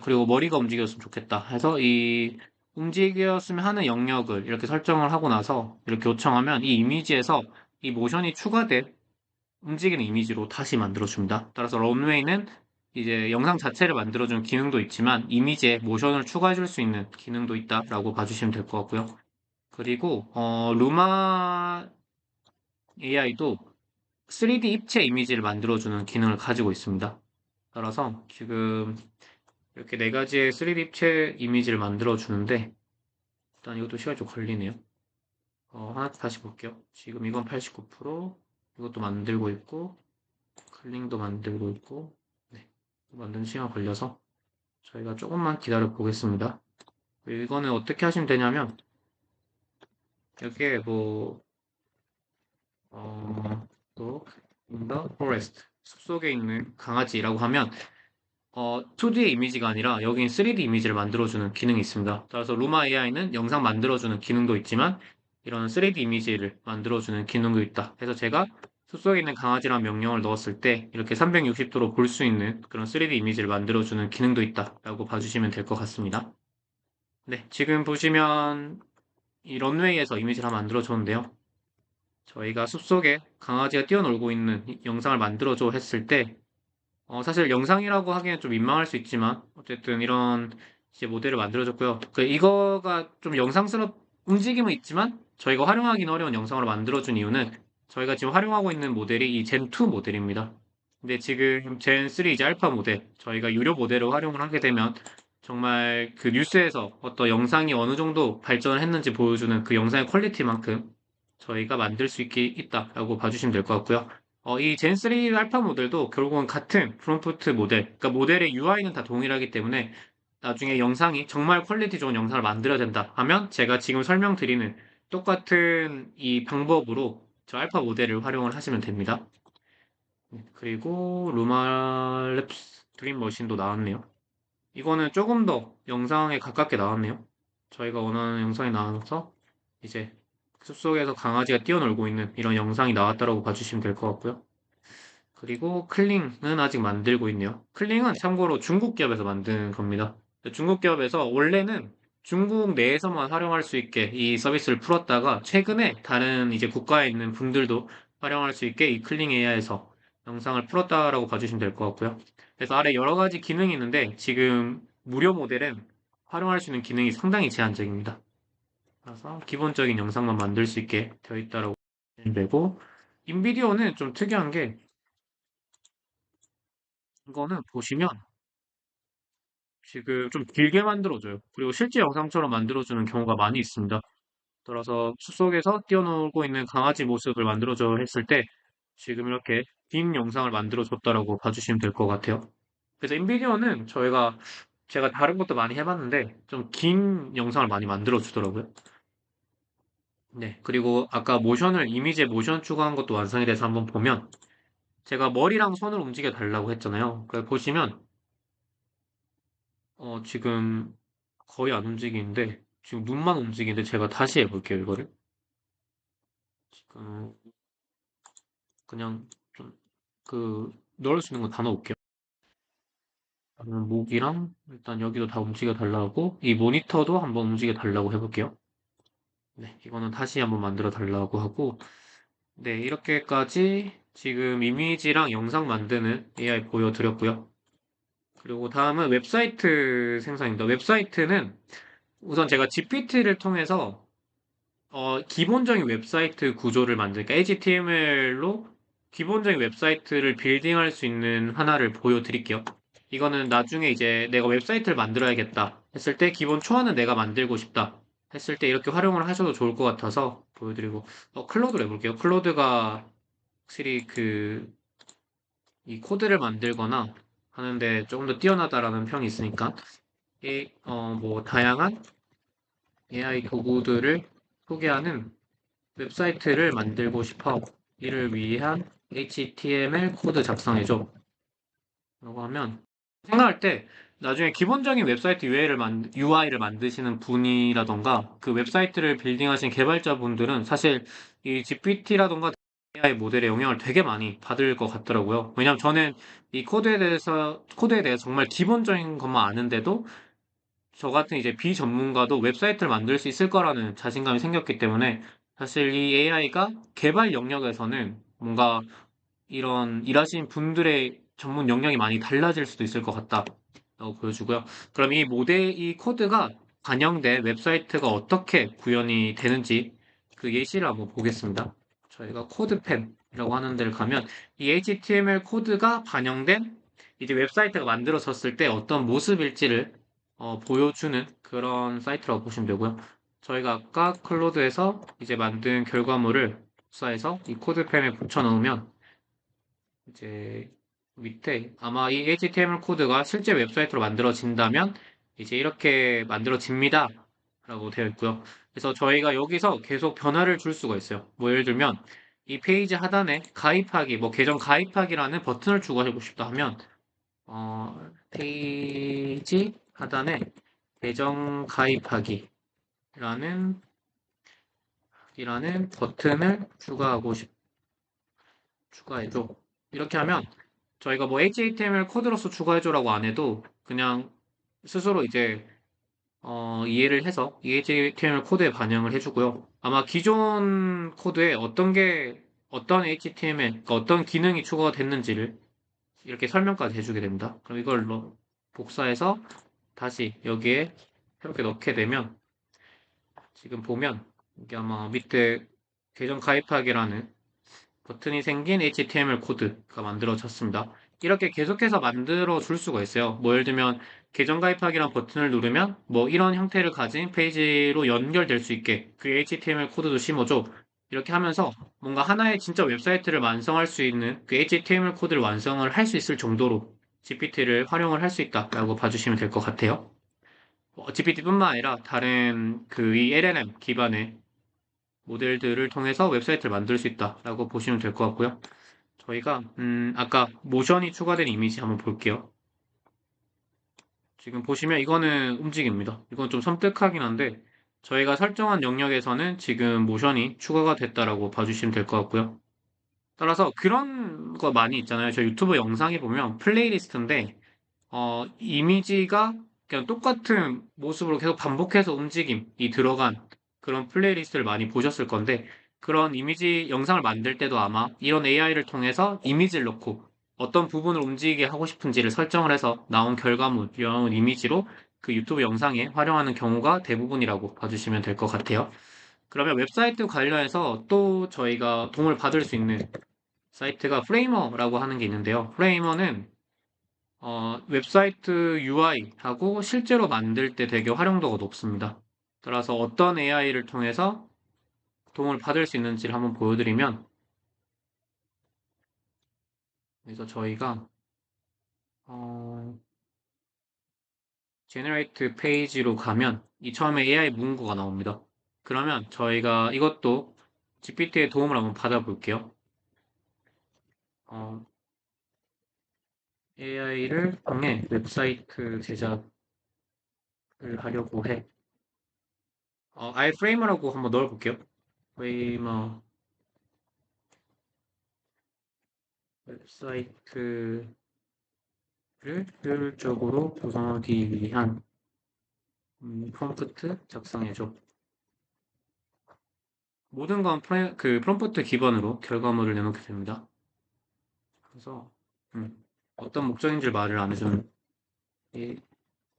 그리고 머리가 움직였으면 좋겠다 해서 이 움직였으면 하는 영역을 이렇게 설정을 하고 나서 이렇게 요청하면 이 이미지에서 이 모션이 추가된 움직이는 이미지로 다시 만들어줍니다. 따라서 런웨이는 이제 영상 자체를 만들어주는 기능도 있지만 이미지에 모션을 추가해줄 수 있는 기능도 있다라고 봐주시면 될 것 같고요. 그리고 루마 AI도 3D 입체 이미지를 만들어주는 기능을 가지고 있습니다. 따라서 지금 이렇게 네 가지의 3D 입체 이미지를 만들어주는데 일단 이것도 시간이 좀 걸리네요. 하나 다시 볼게요. 지금 이건 89%, 이것도 만들고 있고 클링도 만들고 있고 네, 만드는 시간 걸려서 저희가 조금만 기다려 보겠습니다. 이거는 어떻게 하시면 되냐면 이렇게 뭐 또 in the forest 숲속에 있는 강아지라고 하면 2D 이미지가 아니라 여긴 3D 이미지를 만들어주는 기능이 있습니다. 따라서 루마 AI는 영상 만들어주는 기능도 있지만 이런 3D 이미지를 만들어주는 기능도 있다. 그래서 제가 숲속에 있는 강아지란 명령을 넣었을 때 이렇게 360도로 볼 수 있는 그런 3D 이미지를 만들어주는 기능도 있다라고 봐주시면 될 것 같습니다. 네, 지금 보시면 이 런웨이에서 이미지를 하나 만들어줬는데요. 저희가 숲속에 강아지가 뛰어놀고 있는 영상을 만들어줘 했을 때 사실 영상이라고 하기엔 좀 민망할 수 있지만 어쨌든 이런 이제 모델을 만들어줬고요. 이거가 좀 움직임은 있지만 저희가 활용하기는 어려운 영상으로 만들어준 이유는 저희가 지금 활용하고 있는 모델이 이 젠2 모델입니다. 근데 지금 젠3 이제 알파 모델 저희가 유료 모델을 활용을 하게 되면 정말 그 뉴스에서 어떤 영상이 어느 정도 발전을 했는지 보여주는 그 영상의 퀄리티만큼 저희가 만들 수 있다라고 봐주시면 될 것 같고요. 이 젠3 알파 모델도 결국은 같은 프롬프트 모델, 그러니까 모델의 UI는 다 동일하기 때문에 나중에 영상이 정말 퀄리티 좋은 영상을 만들어야 된다 하면 제가 지금 설명드리는 똑같은 이 방법으로 저 알파 모델을 활용을 하시면 됩니다. 그리고 루마랩스 드림머신도 나왔네요. 이거는 조금 더 영상에 가깝게 나왔네요. 저희가 원하는 영상이 나와서 이제 숲속에서 강아지가 뛰어놀고 있는 이런 영상이 나왔다라고 봐주시면 될 것 같고요. 그리고 클링은 아직 만들고 있네요. 클링은 참고로 중국 기업에서 만든 겁니다. 중국 기업에서 원래는 중국 내에서만 활용할 수 있게 이 서비스를 풀었다가 최근에 다른 이제 국가에 있는 분들도 활용할 수 있게 이 클링 AI에서 영상을 풀었다라고 봐주시면 될 것 같고요. 그래서 아래 여러 가지 기능이 있는데 지금 무료 모델은 활용할 수 있는 기능이 상당히 제한적입니다. 그래서 기본적인 영상만 만들 수 있게 되어 있다라고 보시면 되고 인비디오는 좀 특이한 게 이거는 보시면 지금 좀 길게 만들어줘요. 그리고 실제 영상처럼 만들어주는 경우가 많이 있습니다. 따라서 숲속에서 뛰어놀고 있는 강아지 모습을 만들어줘 했을 때 지금 이렇게 긴 영상을 만들어줬다라고 봐주시면 될 것 같아요. 그래서 인비디오는 제가 다른 것도 많이 해봤는데 좀 긴 영상을 많이 만들어주더라고요. 네. 그리고 아까 이미지에 모션 추가한 것도 완성이 돼서 한번 보면 제가 머리랑 손을 움직여 달라고 했잖아요. 보시면 지금 거의 안 움직이는데, 지금 눈만 움직이는데 제가 다시 해볼게요, 이거를. 지금 그냥 좀 넣을 수 있는 거 다 넣을게요. 그러면 목이랑 일단 여기도 다 움직여 달라고, 이 모니터도 한번 움직여 달라고 해볼게요. 네, 이거는 다시 한번 만들어 달라고 하고, 네, 이렇게까지 지금 이미지랑 영상 만드는 AI 보여드렸고요. 그리고 다음은 웹사이트 생성입니다. 웹사이트는 우선 제가 GPT를 통해서 기본적인 웹사이트 구조를 만드니까 HTML로 기본적인 웹사이트를 빌딩할 수 있는 하나를 보여드릴게요. 이거는 나중에 이제 내가 웹사이트를 만들어야겠다 했을 때 기본 초안은 내가 만들고 싶다 했을 때 이렇게 활용을 하셔도 좋을 것 같아서 보여드리고 클로드로 해볼게요. 클로드가 확실히 이 코드를 만들거나 하는데 조금 더 뛰어나다라는 평이 있으니까 뭐 다양한 AI 도구들을 소개하는 웹사이트를 만들고 싶어. 이를 위한 HTML 코드 작성해줘. 라고 하면 생각할 때 나중에 기본적인 웹사이트 UI를 만드시는 분이라던가 그 웹사이트를 빌딩하신 개발자분들은 사실 이 GPT라던가 AI 모델의 영향을 되게 많이 받을 것 같더라고요. 왜냐면 저는 이 코드에 대해서 정말 기본적인 것만 아는데도 저 같은 이제 비전문가도 웹사이트를 만들 수 있을 거라는 자신감이 생겼기 때문에 사실 이 AI가 개발 영역에서는 뭔가 이런 일하신 분들의 전문 역량이 많이 달라질 수도 있을 것 같다라고 보여주고요. 그럼 이 코드가 반영된 웹사이트가 어떻게 구현이 되는지 그 예시를 한번 보겠습니다. 저희가 코드펜이라고 하는 데를 가면 이 HTML 코드가 반영된 이제 웹사이트가 만들어졌을 때 어떤 모습일지를 보여주는 그런 사이트라고 보시면 되고요. 저희가 아까 클로드에서 이제 만든 결과물을 복사해서 이 코드펜에 붙여 넣으면 이제 밑에 아마 이 HTML 코드가 실제 웹사이트로 만들어진다면 이제 이렇게 만들어집니다. 라고 되어 있고요. 그래서 저희가 여기서 계속 변화를 줄 수가 있어요. 뭐 예를 들면 이 페이지 하단에 가입하기, 뭐 계정 가입하기라는 버튼을 주고 하고 싶다 하면 페이지 하단에 계정 가입하기라는 이라는 버튼을 추가해줘. 이렇게 하면 저희가 뭐 HTML 코드로서 추가해줘라고 안 해도 그냥 스스로 이제 이해를 해서 이 HTML 코드에 반영을 해주고요. 아마 기존 코드에 어떤 HTML, 그러니까 어떤 기능이 추가가 됐는지를 이렇게 설명까지 해주게 됩니다. 그럼 이걸로 복사해서 다시 여기에 이렇게 넣게 되면 지금 보면 이게 아마 밑에 계정 가입하기라는 버튼이 생긴 HTML 코드가 만들어졌습니다. 이렇게 계속해서 만들어 줄 수가 있어요. 뭐 예를 들면 계정 가입하기란 버튼을 누르면 뭐 이런 형태를 가진 페이지로 연결될 수 있게 그 HTML 코드도 심어줘. 이렇게 하면서 뭔가 하나의 진짜 웹사이트를 완성할 수 있는 그 HTML 코드를 완성을 할 수 있을 정도로 GPT를 활용을 할 수 있다라고 봐주시면 될 것 같아요. GPT뿐만 아니라 다른 이 LLM 기반의 모델들을 통해서 웹사이트를 만들 수 있다라고 보시면 될 것 같고요. 저희가 아까 모션이 추가된 이미지 한번 볼게요. 지금 보시면 이거는 움직입니다. 이건 좀 섬뜩하긴 한데 저희가 설정한 영역에서는 지금 모션이 추가가 됐다라고 봐주시면 될 것 같고요. 따라서 그런 거 많이 있잖아요. 저 유튜브 영상에 보면 플레이리스트인데 이미지가 그냥 똑같은 모습으로 계속 반복해서 움직임이 들어간 그런 플레이리스트를 많이 보셨을 건데, 그런 이미지 영상을 만들 때도 아마 이런 AI를 통해서 이미지를 넣고 어떤 부분을 움직이게 하고 싶은지를 설정을 해서 나온 이미지로 그 유튜브 영상에 활용하는 경우가 대부분이라고 봐주시면 될 것 같아요. 그러면 웹사이트 관련해서 또 저희가 도움을 받을 수 있는 사이트가 프레이머라고 하는 게 있는데요. 프레이머는 웹사이트 UI하고 실제로 만들 때 되게 활용도가 높습니다. 따라서 어떤 AI를 통해서 도움을 받을 수 있는지를 한번 보여드리면, 그래서 저희가, 어, Generate 페이지로 가면, 이 처음에 AI 문구가 나옵니다. 그러면 저희가 이것도 GPT의 도움을 한번 받아볼게요. AI를 통해 웹사이트 제작을 하려고 해. 아예 프레이머라고 한번 넣어볼게요. 프레이머 웹사이트를 효율적으로 구성하기 위한 프롬프트 작성해줘. 모든 건 프롬프트 기반으로 결과물을 내놓게 됩니다. 그래서 어떤 목적인지를 말을 안 해주는 이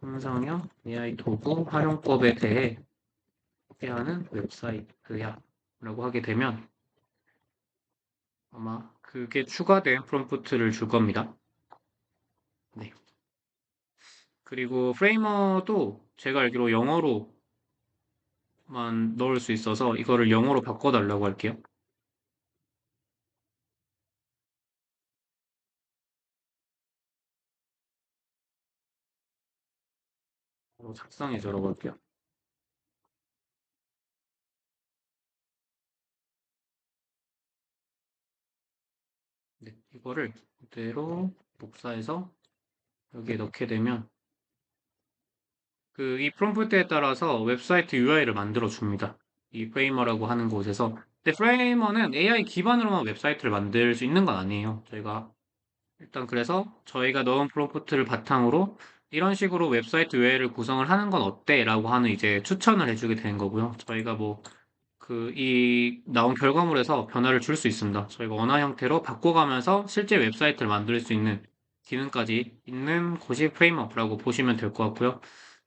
형상형 AI 도구 활용법에 대해 하는 웹사이트야 라고 하게 되면 아마 그게 추가된 프롬프트를 줄 겁니다. 네. 그리고 프레이머도 제가 알기로 영어로만 넣을 수 있어서 이거를 영어로 바꿔달라고 할게요. 바로 작성해 주라고 할게요. 네. 이거를 그대로 복사해서 여기에 넣게 되면 이 프롬프트에 따라서 웹사이트 UI를 만들어 줍니다. 이 프레이머라고 하는 곳에서. 근데 프레이머는 AI 기반으로만 웹사이트를 만들 수 있는 건 아니에요. 저희가 일단 그래서 저희가 넣은 프롬프트를 바탕으로 이런 식으로 웹사이트 UI를 구성을 하는 건 어때? 라고 하는 이제 추천을 해주게 되는 거고요. 저희가 뭐 이 나온 결과물에서 변화를 줄 수 있습니다. 저희가 원화 형태로 바꿔가면서 실제 웹사이트를 만들 수 있는 기능까지 있는 곳이 프레이머라고 보시면 될 것 같고요.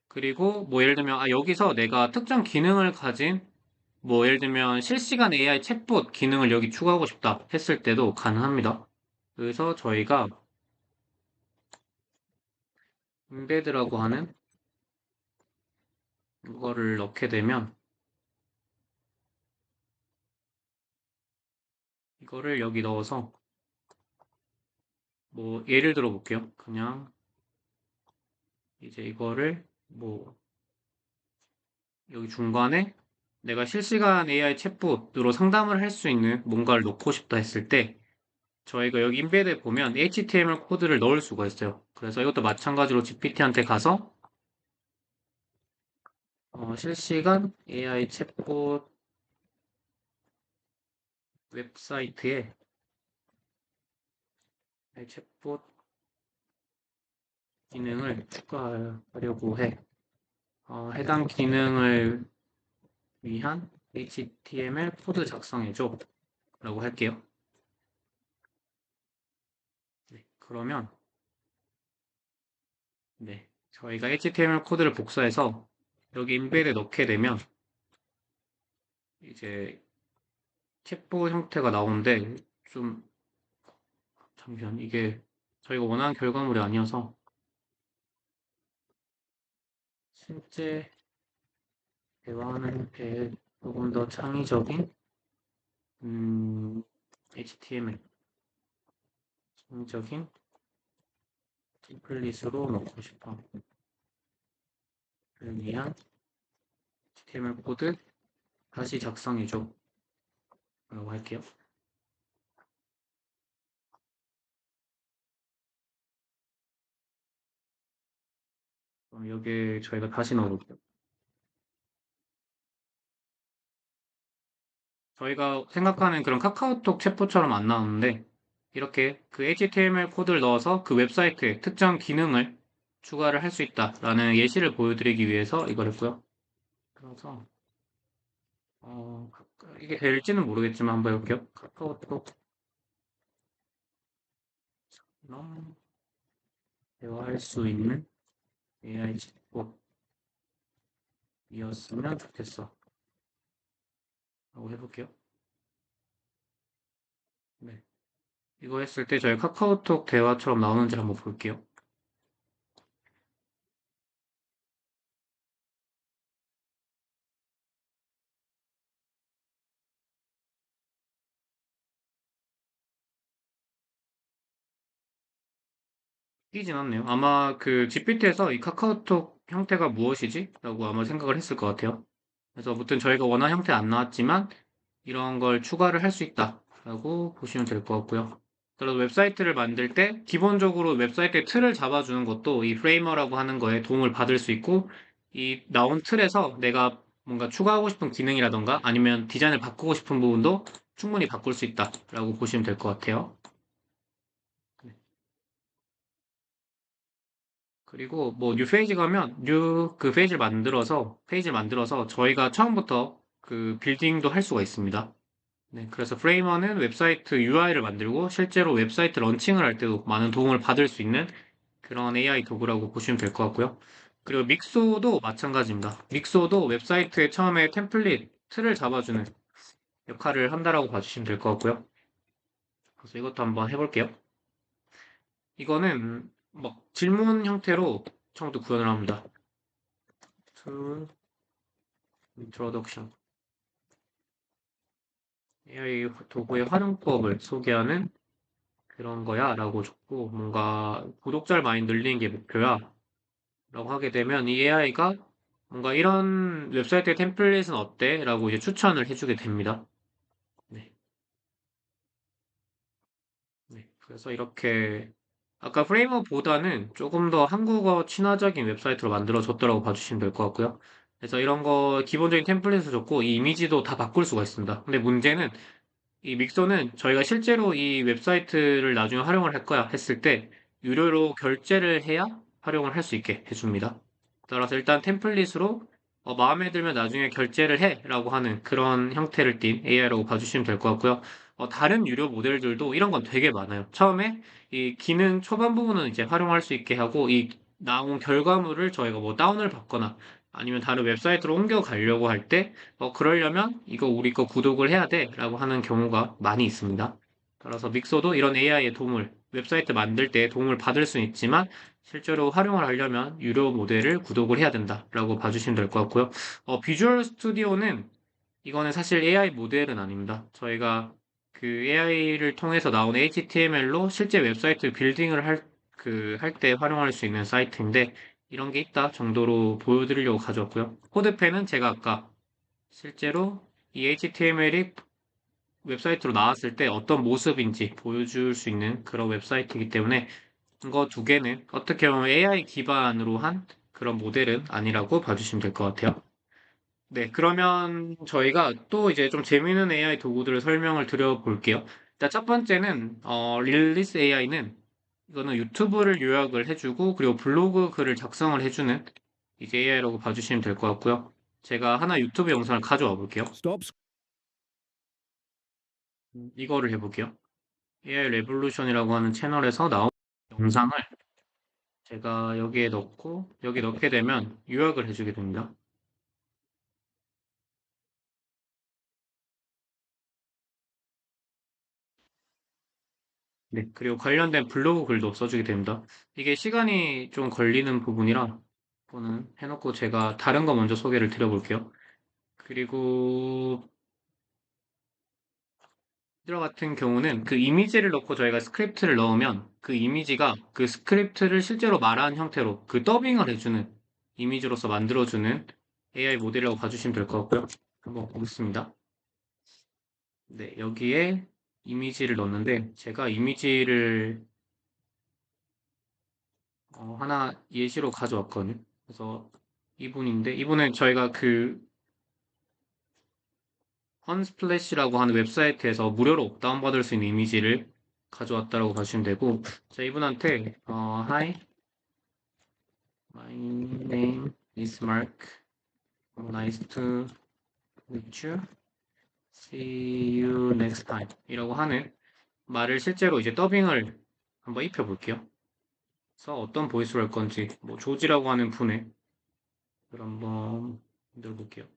그리고 뭐 예를 들면 여기서 내가 특정 기능을 가진 뭐 예를 들면 실시간 AI 챗봇 기능을 여기 추가하고 싶다 했을 때도 가능합니다. 그래서 저희가 embed라고 하는 이거를 넣게 되면 이거를 여기 넣어서 뭐 예를 들어 볼게요. 그냥 이제 이거를 뭐 여기 중간에 내가 실시간 AI 챗봇으로 상담을 할 수 있는 뭔가를 넣고 싶다 했을 때 저희가 여기 인베드에 보면 HTML 코드를 넣을 수가 있어요. 그래서 이것도 마찬가지로 GPT한테 가서 실시간 AI 챗봇 웹사이트에 챗봇 기능을 추가하려고 해. 해당 기능을 위한 HTML 코드 작성해줘. 라고 할게요. 네, 그러면 네, 저희가 HTML 코드를 복사해서 여기 인베드에 넣게 되면 이제 챗봇 형태가 나오는데 좀 잠시만 이게 저희가 원하는 결과물이 아니어서 실제 대화하는 게 조금 더 창의적인 HTML 창의적인 템플릿으로 넣고 싶어. 를 위한 HTML 코드 다시 작성해줘 라고 할게요. 그럼 여기에 저희가 다시 넣어볼게요. 저희가 생각하는 그런 카카오톡 챗봇처럼 안 나오는데 이렇게 그 HTML 코드를 넣어서 그 웹사이트에 특정 기능을 추가를 할 수 있다라는 예시를 보여드리기 위해서 이걸 했고요. 그래서 이게 될지는 모르겠지만 한번 해볼게요. 카카오톡 대화할 수 있는 AI 챗봇이었으면 좋겠어. 라고 해볼게요. 네. 이거 했을 때 저희 카카오톡 대화처럼 나오는지 한번 볼게요. 끼진 않네요. 아마 그 GPT에서 이 카카오톡 형태가 무엇이지? 라고 아마 생각을 했을 것 같아요. 그래서 아무튼 저희가 원한 형태 안 나왔지만 이런 걸 추가를 할 수 있다. 라고 보시면 될 것 같고요. 그래서 웹사이트를 만들 때 기본적으로 웹사이트의 틀을 잡아주는 것도 이 프레이머라고 하는 거에 도움을 받을 수 있고 이 나온 틀에서 내가 뭔가 추가하고 싶은 기능이라던가 아니면 디자인을 바꾸고 싶은 부분도 충분히 바꿀 수 있다라고 보시면 될 것 같아요. 네. 그리고 뭐 뉴 페이지 가면 뉴 그 페이지를 만들어서 저희가 처음부터 그 빌딩도 할 수가 있습니다. 네, 그래서 프레이머는 웹사이트 UI를 만들고 실제로 웹사이트 런칭을 할 때도 많은 도움을 받을 수 있는 그런 AI 도구라고 보시면 될 것 같고요. 그리고 믹소도 마찬가지입니다. 믹소도 웹사이트에 처음에 템플릿 틀을 잡아주는 역할을 한다라고 봐주시면 될 것 같고요. 그래서 이것도 한번 해볼게요. 이거는 막 질문 형태로 처음부터 구현을 합니다. to introduction. AI 도구의 활용법을 소개하는 그런 거야 라고 적고 뭔가 구독자를 많이 늘리는 게 목표야 라고 하게 되면 이 AI가 뭔가 이런 웹사이트의 템플릿은 어때? 라고 이제 추천을 해주게 됩니다. 네. 네. 그래서 이렇게 아까 프레이머보다는 조금 더 한국어 친화적인 웹사이트로 만들어졌더라고 봐주시면 될 것 같고요. 그래서 이런 거 기본적인 템플릿을 줬고 이 이미지도 다 바꿀 수가 있습니다. 근데 문제는 이 믹서는 저희가 실제로 이 웹사이트를 나중에 활용을 할 거야 했을 때 유료로 결제를 해야 활용을 할 수 있게 해줍니다. 따라서 일단 템플릿으로 마음에 들면 나중에 결제를 해 라고 하는 그런 형태를 띈 AI라고 봐주시면 될 것 같고요. 다른 유료 모델들도 이런 건 되게 많아요. 처음에 이 기능 초반 부분은 이제 활용할 수 있게 하고 이 나온 결과물을 저희가 뭐 다운을 받거나 아니면 다른 웹사이트로 옮겨 가려고 할 때 그러려면 이거 우리 거 구독을 해야 돼 라고 하는 경우가 많이 있습니다. 따라서 믹서도 이런 AI의 도움을 웹사이트 만들 때 도움을 받을 수는 있지만 실제로 활용을 하려면 유료 모델을 구독을 해야 된다라고 봐주시면 될 것 같고요. 비주얼 스튜디오는 이거는 사실 AI 모델은 아닙니다. 저희가 그 AI를 통해서 나온 HTML로 실제 웹사이트 빌딩을 할 때 활용할 수 있는 사이트인데 이런 게 있다 정도로 보여드리려고 가져왔고요. 코드펜은 제가 아까 실제로 이 HTML이 웹사이트로 나왔을 때 어떤 모습인지 보여줄 수 있는 그런 웹사이트이기 때문에 이거 두 개는 어떻게 보면 AI 기반으로 한 그런 모델은 아니라고 봐주시면 될 것 같아요. 네, 그러면 저희가 또 이제 좀 재미있는 AI 도구들을 설명을 드려볼게요. 일단 첫 번째는, 릴리스 AI는 이거는 유튜브를 요약을 해주고, 그리고 블로그 글을 작성을 해주는 이제 AI라고 봐주시면 될 것 같고요. 제가 하나 유튜브 영상을 가져와 볼게요. Stop. 이거를 해볼게요. AI 레볼루션이라고 하는 채널에서 나온 영상을 제가 여기에 넣고, 여기 넣게 되면 요약을 해주게 됩니다. 네, 그리고 관련된 블로그 글도 써주게 됩니다. 이게 시간이 좀 걸리는 부분이라 이거는 해놓고 제가 다른 거 먼저 소개를 드려볼게요. 그리고 이들 같은 경우는 그 이미지를 넣고 저희가 스크립트를 넣으면 그 이미지가 그 스크립트를 실제로 말하는 형태로 그 더빙을 해주는 이미지로서 만들어주는 AI 모델이라고 봐주시면 될 것 같고요. 한번 보겠습니다. 네, 여기에 이미지를 넣었는데 제가 이미지를 하나 예시로 가져왔거든요. 그래서 이분인데, 이분은 저희가 그 헌스플래시라고 하는 웹사이트에서 무료로 다운받을 수 있는 이미지를 가져왔다라고 봐주시면 되고, 자, 이분한테, Hi, my name is Mark. Nice to meet you. See you next time. 이라고 하는 말을 실제로 이제 더빙을 한번 입혀볼게요. 그래서 어떤 보이스로 할 건지, 뭐, 조지라고 하는 분의 글 한번 만들어볼게요.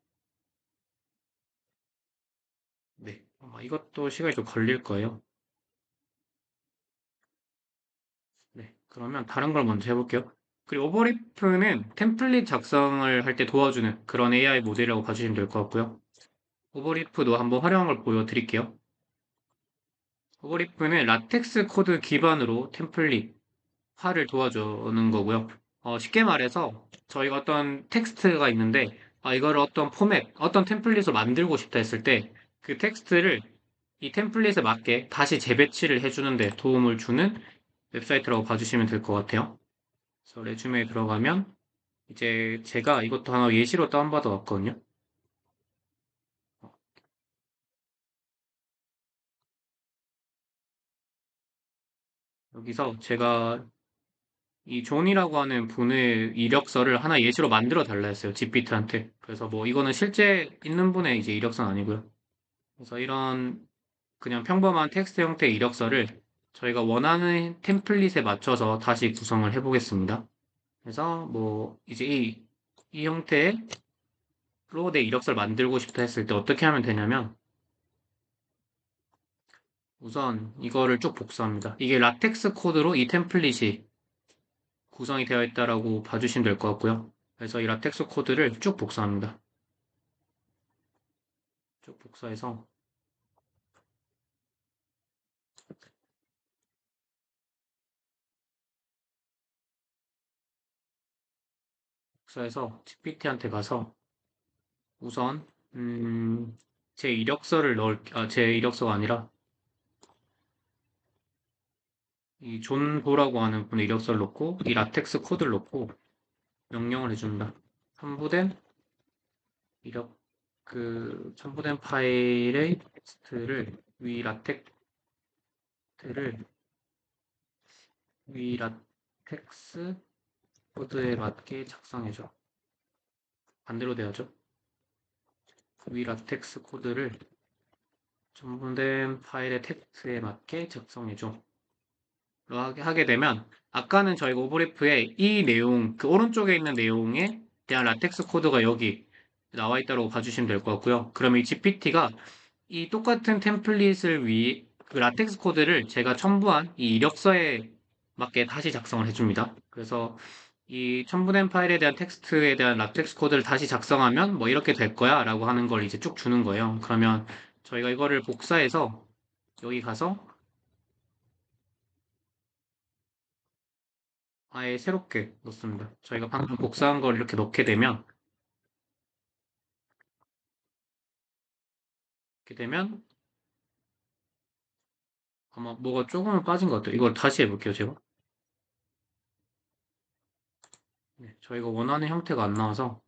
네. 아마 이것도 시간이 좀 걸릴 거예요. 네. 그러면 다른 걸 먼저 해볼게요. 그리고 오버리프는 템플릿 작성을 할 때 도와주는 그런 AI 모델이라고 봐주시면 될 것 같고요. 오버리프도 한번 활용한 걸 보여드릴게요. 오버리프는 라텍스 코드 기반으로 템플릿화를 도와주는 거고요. 쉽게 말해서 저희가 어떤 텍스트가 있는데 이거를 어떤 포맷, 어떤 템플릿을 만들고 싶다 했을 때 그 텍스트를 이 템플릿에 맞게 다시 재배치를 해주는 데 도움을 주는 웹사이트라고 봐주시면 될 것 같아요. 그래서 레주메에 들어가면 이제 제가 이것도 하나 예시로 다운받아 왔거든요. 여기서 제가 이 존이라고 하는 분의 이력서를 하나 예시로 만들어 달라 했어요. 집비트한테. 그래서 뭐 이거는 실제 있는 분의 이제 이력서는 아니고요. 그래서 이런 그냥 평범한 텍스트 형태의 이력서를 저희가 원하는 템플릿에 맞춰서 다시 구성을 해보겠습니다. 그래서 뭐 이제 이 형태로 내 이력서를 만들고 싶다 했을 때 어떻게 하면 되냐면 우선 이거를 쭉 복사합니다. 이게 라텍스 코드로 이 템플릿이 구성이 되어 있다라고 봐주시면 될 것 같고요. 그래서 이 라텍스 코드를 쭉 복사합니다. 쭉 복사해서 GPT한테 가서 우선 제 이력서를 제 이력서가 아니라 이 존 도라고 하는 분의 이력서를 넣고 이 라텍스 코드를 넣고 명령을 해줍니다. 첨부된 이력 첨부된 파일의 텍스트를 텍스트를 위 라텍스 코드에 맞게 작성해줘. 반대로 돼야죠. 위 라텍스 코드를 첨부된 파일의 텍스트에 맞게 작성해줘. 하게 되면 아까는 저희가 오버리프에 이 내용, 그 오른쪽에 있는 내용에 대한 라텍스 코드가 여기 나와 있다고 봐주시면 될 것 같고요. 그러면 이 GPT가 이 똑같은 템플릿을 그 라텍스 코드를 제가 첨부한 이 이력서에 맞게 다시 작성을 해줍니다. 그래서 이 첨부된 파일에 대한 텍스트에 대한 라텍스 코드를 다시 작성하면 뭐 이렇게 될 거야 라고 하는 걸 이제 쭉 주는 거예요. 그러면 저희가 이거를 복사해서 여기 가서 아예 새롭게 넣습니다. 저희가 방금 복사한 걸 이렇게 넣게 되면 이렇게 되면 아마 뭐가 조금은 빠진 것 같아요. 이걸 다시 해볼게요, 제가. 네, 저희가 원하는 형태가 안 나와서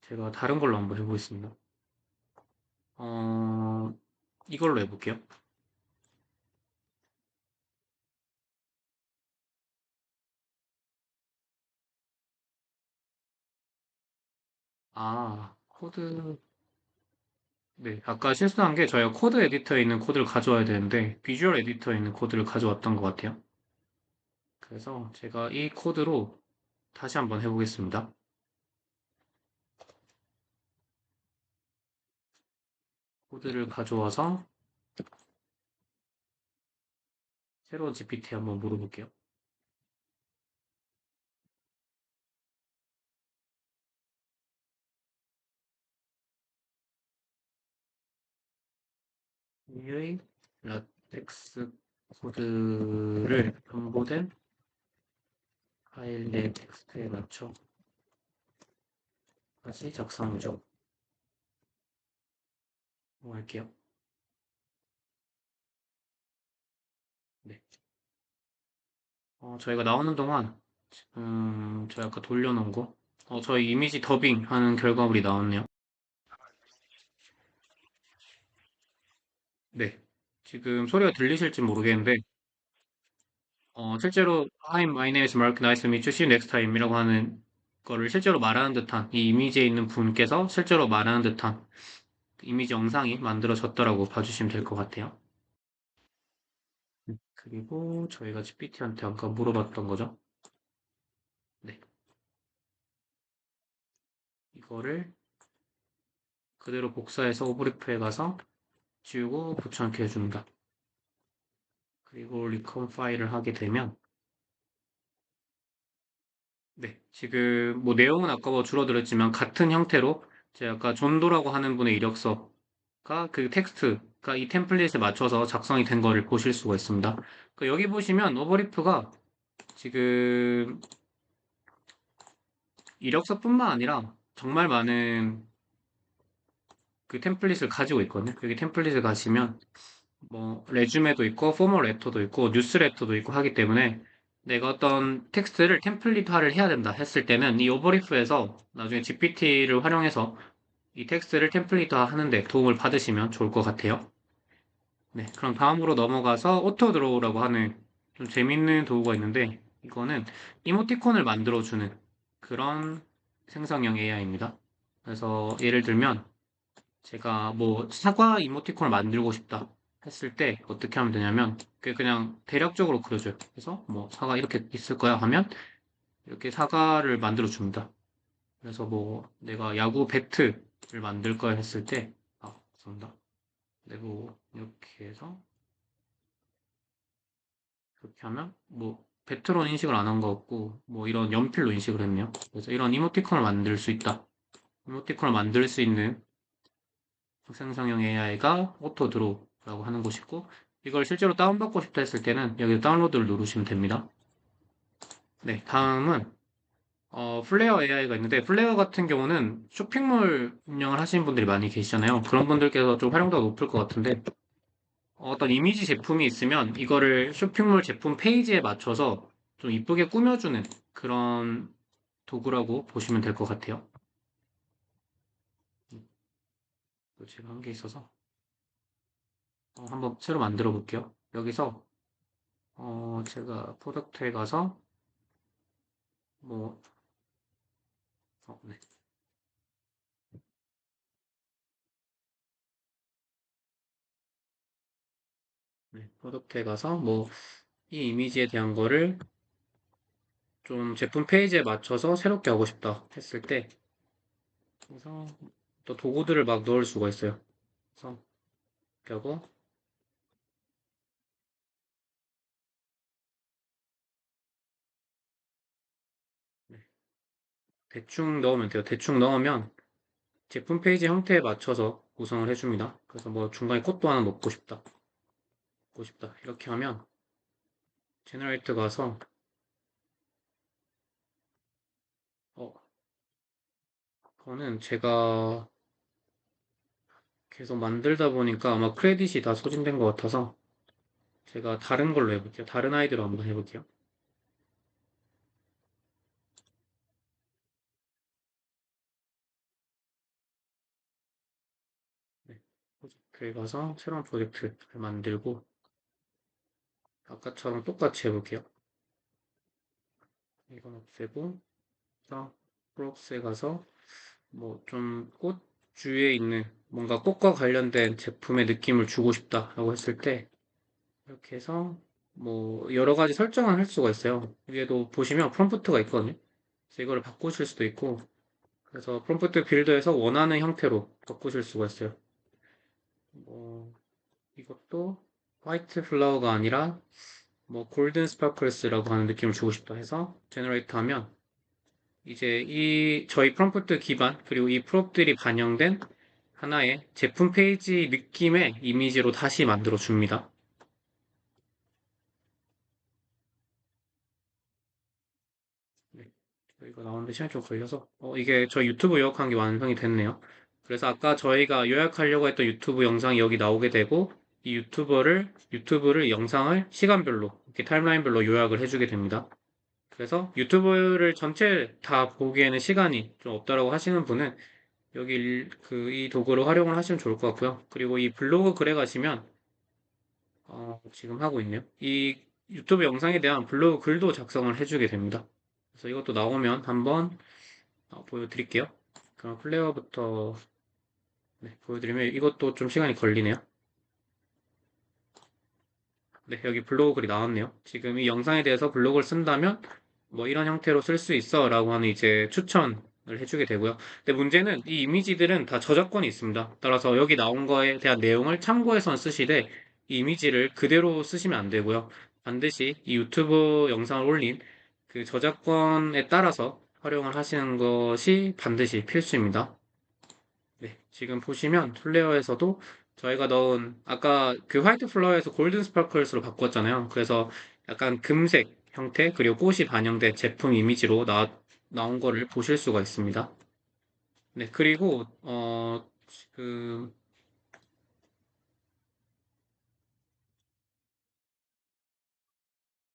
제가 다른 걸로 한번 해보겠습니다. 어, 이걸로 해볼게요. 코드. 네, 아까 실수한 게 저희가 코드 에디터에 있는 코드를 가져와야 되는데 비주얼 에디터에 있는 코드를 가져왔던 것 같아요. 그래서 제가 이 코드로 다시 한번 해보겠습니다. 코드를 가져와서 새로운 GPT 한번 물어볼게요. 의 라텍스 코드를 변보된 파일 내 텍스트에 맞춰 다시 작성 중. 할게요. 네. 저희가 나오는 동안 저희 아까 돌려놓은 거 저희 이미지 더빙 하는 결과물이 나왔네요. 네. 지금 소리가 들리실지 모르겠는데 실제로 Hi, my name is Mark. Nice to meet you. See you next time 이라고 하는 거를 실제로 말하는 듯한 이 이미지에 있는 분께서 실제로 말하는 듯한 이미지 영상이 만들어졌더라고 봐주시면 될 것 같아요. 그리고 저희가 GPT한테 아까 물어봤던 거죠. 네. 이거를 그대로 복사해서 오브리프에 가서 지우고 붙여넣기 해줍니다. 그리고 리컴 파일을 하게 되면 네, 지금 뭐 내용은 아까 뭐 줄어들었지만 같은 형태로 제가 아까 존도라고 하는 분의 이력서가 그 텍스트가 이 템플릿에 맞춰서 작성이 된 거를 보실 수가 있습니다. 여기 보시면 오버리프가 지금 이력서뿐만 아니라 정말 많은 그 템플릿을 가지고 있거든요. 여기 템플릿을 가시면 뭐 레주메도 있고 포멀 레터도 있고 뉴스 레터도 있고 하기 때문에 내가 어떤 텍스트를 템플릿화를 해야 된다 했을 때는 이 오버리프에서 나중에 GPT를 활용해서 이 텍스트를 템플릿화 하는데 도움을 받으시면 좋을 것 같아요. 네, 그럼 다음으로 넘어가서 오토 드로우라고 하는 좀 재밌는 도구가 있는데 이거는 이모티콘을 만들어주는 그런 생성형 AI입니다. 그래서 예를 들면 제가 뭐 사과 이모티콘을 만들고 싶다 했을 때 어떻게 하면 되냐면 그냥 대략적으로 그려줘요. 그래서 뭐 사과 이렇게 있을 거야 하면 이렇게 사과를 만들어 줍니다. 그래서 뭐 내가 야구 배트를 만들 거야 했을 때, 죄송합니다. 내부 이렇게 해서 그렇게 하면 뭐 배트로 인식을 안 한 것 같고 뭐 이런 연필로 인식을 했네요. 그래서 이런 이모티콘을 만들 수 있다. 이모티콘을 만들 수 있는 생성형 AI가 오토드로우라고 하는 곳이고, 이걸 실제로 다운받고 싶다 했을 때는 여기 다운로드를 누르시면 됩니다. 네, 다음은 플레어 AI가 있는데, 플레어 같은 경우는 쇼핑몰 운영을 하시는 분들이 많이 계시잖아요. 그런 분들께서 좀 활용도가 높을 것 같은데, 어떤 이미지 제품이 있으면 이거를 쇼핑몰 제품 페이지에 맞춰서 좀 이쁘게 꾸며주는 그런 도구라고 보시면 될 것 같아요. 또 제가 한 게 있어서 한번 새로 만들어 볼게요. 여기서 제가 프로덕트에 가서 뭐 네. 네. 프로덕트에 가서 뭐 이 이미지에 대한 거를 좀 제품 페이지에 맞춰서 새롭게 하고 싶다 했을 때, 그래서 또 도구들을 막 넣을 수가 있어요. 그래서 이렇게 하고, 네. 대충 넣으면 돼요. 대충 넣으면 제품 페이지 형태에 맞춰서 구성을 해줍니다. 그래서 뭐 중간에 꽃도 하나 넣고 싶다. 이렇게 하면 제너레이트 가서 어, 그거는 제가 계속 만들다 보니까 아마 크레딧이 다 소진된 것 같아서 제가 다른 걸로 해볼게요. 다른 아이디로 한번 해볼게요. 네. 프로젝트에 가서 새로운 프로젝트를 만들고 아까처럼 똑같이 해볼게요. 이건 없애고, 프롭스에 가서 뭐 좀 꽃 주위에 있는 뭔가 꽃과 관련된 제품의 느낌을 주고 싶다라고 했을 때 이렇게 해서 뭐 여러 가지 설정을 할 수가 있어요. 위에도 보시면 프롬프트가 있거든요. 그래서 이거를 바꾸실 수도 있고, 그래서 프롬프트 빌더에서 원하는 형태로 바꾸실 수가 있어요. 뭐 이것도 화이트 플라워가 아니라 뭐 골든 스파클스라고 하는 느낌을 주고 싶다 해서 제너레이트 하면 이제 이 저희 프롬프트 기반 그리고 이 프롭들이 반영된 하나의 제품 페이지 느낌의 이미지로 다시 만들어 줍니다. 네. 이거 나오는데 시간이 좀 걸려서 이게 저희 유튜브 요약한 게 완성이 됐네요. 그래서 아까 저희가 요약하려고 했던 유튜브 영상이 여기 나오게 되고, 이 유튜브를 영상을 시간별로 이렇게 타임라인별로 요약을 해주게 됩니다. 그래서 유튜브를 전체 다 보기에는 시간이 좀 없다라고 하시는 분은 여기 이 도구를 활용을 하시면 좋을 것 같고요. 그리고 이 블로그 글에 가시면 지금 하고 있네요. 이 유튜브 영상에 대한 블로그 글도 작성을 해주게 됩니다. 그래서 이것도 나오면 한번 보여드릴게요. 그럼 플레이어부터 네, 보여드리면 이것도 좀 시간이 걸리네요. 네, 여기 블로그 글이 나왔네요. 지금 이 영상에 대해서 블로그를 쓴다면 뭐 이런 형태로 쓸 수 있어 라고 하는 이제 추천을 해주게 되고요. 근데 문제는 이 이미지들은 다 저작권이 있습니다. 따라서 여기 나온 거에 대한 내용을 참고해서 쓰시되 이 이미지를 그대로 쓰시면 안 되고요. 반드시 이 유튜브 영상을 올린 그 저작권에 따라서 활용을 하시는 것이 반드시 필수입니다. 네, 지금 보시면 플레어에서도 저희가 넣은 아까 그 화이트 플라워에서 골든 스파클스로 바꿨잖아요. 그래서 약간 금색 형태 그리고 꽃이 반영된 제품 이미지로 나온 거를 보실 수가 있습니다. 네, 그리고 그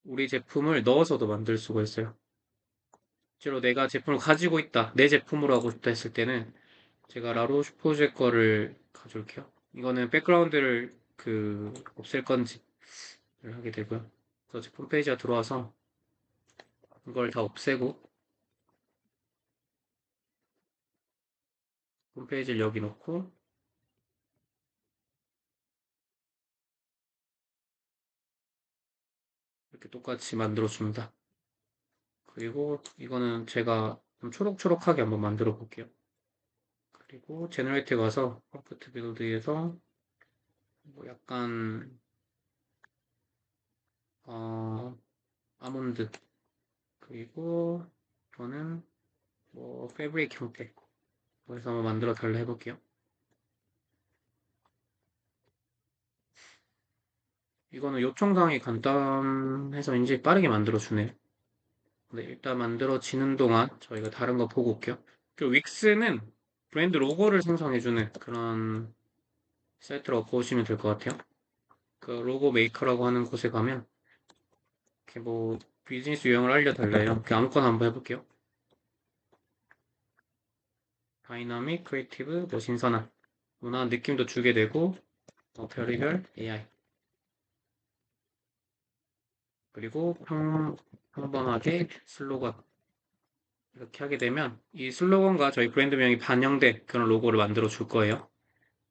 우리 제품을 넣어서도 만들 수가 있어요. 실제로 내가 제품을 가지고 있다, 내 제품으로 하고 싶다 했을 때는 제가 라로슈포제 거를 가져올게요. 이거는 백그라운드를 없앨 건지를 하게 되고요. 그래서 제품 페이지가 들어와서 이걸 다 없애고 홈페이지를 여기 놓고 이렇게 똑같이 만들어 줍니다. 그리고 이거는 제가 좀 초록초록하게 한번 만들어 볼게요. 그리고 제너레이트 가서 컴포트 빌드에서 뭐 약간 어, 아몬드 그리고 저는 뭐 패브릭 형태 그래서 한번 만들어 달라 해볼게요. 이거는 요청사항이 간단해서인지 빠르게 만들어 주네요. 네, 일단 만들어지는 동안 저희가 다른 거 보고 올게요. 그 윅스는 브랜드 로고를 생성해주는 그런 사이트라고 보시면 될 것 같아요. 그 로고 메이커라고 하는 곳에 가면 이렇게 뭐 비즈니스 유형을 알려달래요. 그냥 아무거나 한번 해볼게요. 다이나믹, 크리에이티브, 뭐 신선한 문화한 느낌도 주게 되고 별의별 AI 그리고 평범하게 슬로건 이렇게 하게 되면 이 슬로건과 저희 브랜드명이 반영된 그런 로고를 만들어 줄 거예요.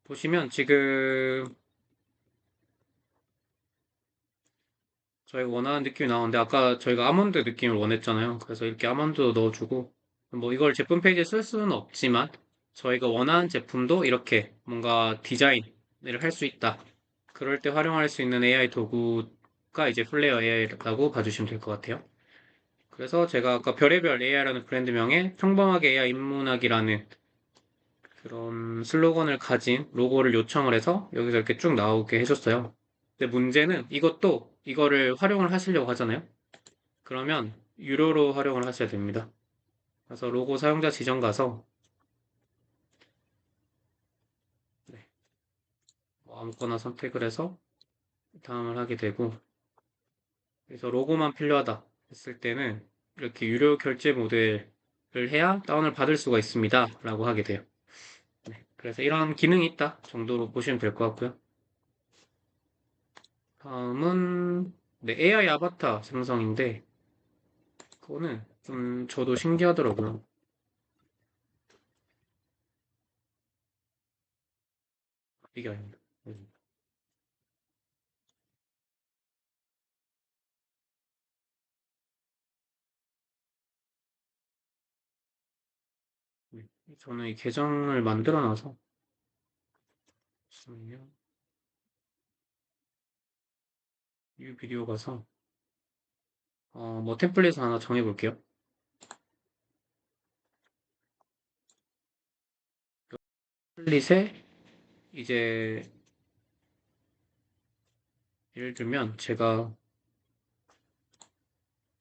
보시면 지금 저희가 원하는 느낌이 나오는데 아까 저희가 아몬드 느낌을 원했잖아요. 그래서 이렇게 아몬드도 넣어주고 뭐 이걸 제품 페이지에 쓸 수는 없지만 저희가 원하는 제품도 이렇게 뭔가 디자인을 할 수 있다. 그럴 때 활용할 수 있는 AI 도구가 이제 플레이어 AI라고 봐주시면 될 것 같아요. 그래서 제가 아까 별의별 AI라는 브랜드명에 평범하게 AI 인문학이라는 그런 슬로건을 가진 로고를 요청을 해서 여기서 이렇게 쭉 나오게 해줬어요. 근데 문제는 이것도 이거를 활용을 하시려고 하잖아요. 그러면 유료로 활용을 하셔야 됩니다. 그래서 로고 사용자 지정 가서 네, 뭐 아무거나 선택을 해서 다음을 하게 되고 그래서 로고만 필요하다 했을 때는 이렇게 유료 결제 모델을 해야 다운을 받을 수가 있습니다. 라고 하게 돼요. 네, 그래서 이런 기능이 있다 정도로 보시면 될 것 같고요. 다음은 네, AI 아바타 생성인데 그거는 좀 저도 신기하더라고요. 이게 아닙니다. 네, 저는 이 계정을 만들어 놔서 잠시만요. 이 비디오 가서 뭐 템플릿을 하나 정해 볼게요. 템플릿에 이제 예를 들면 제가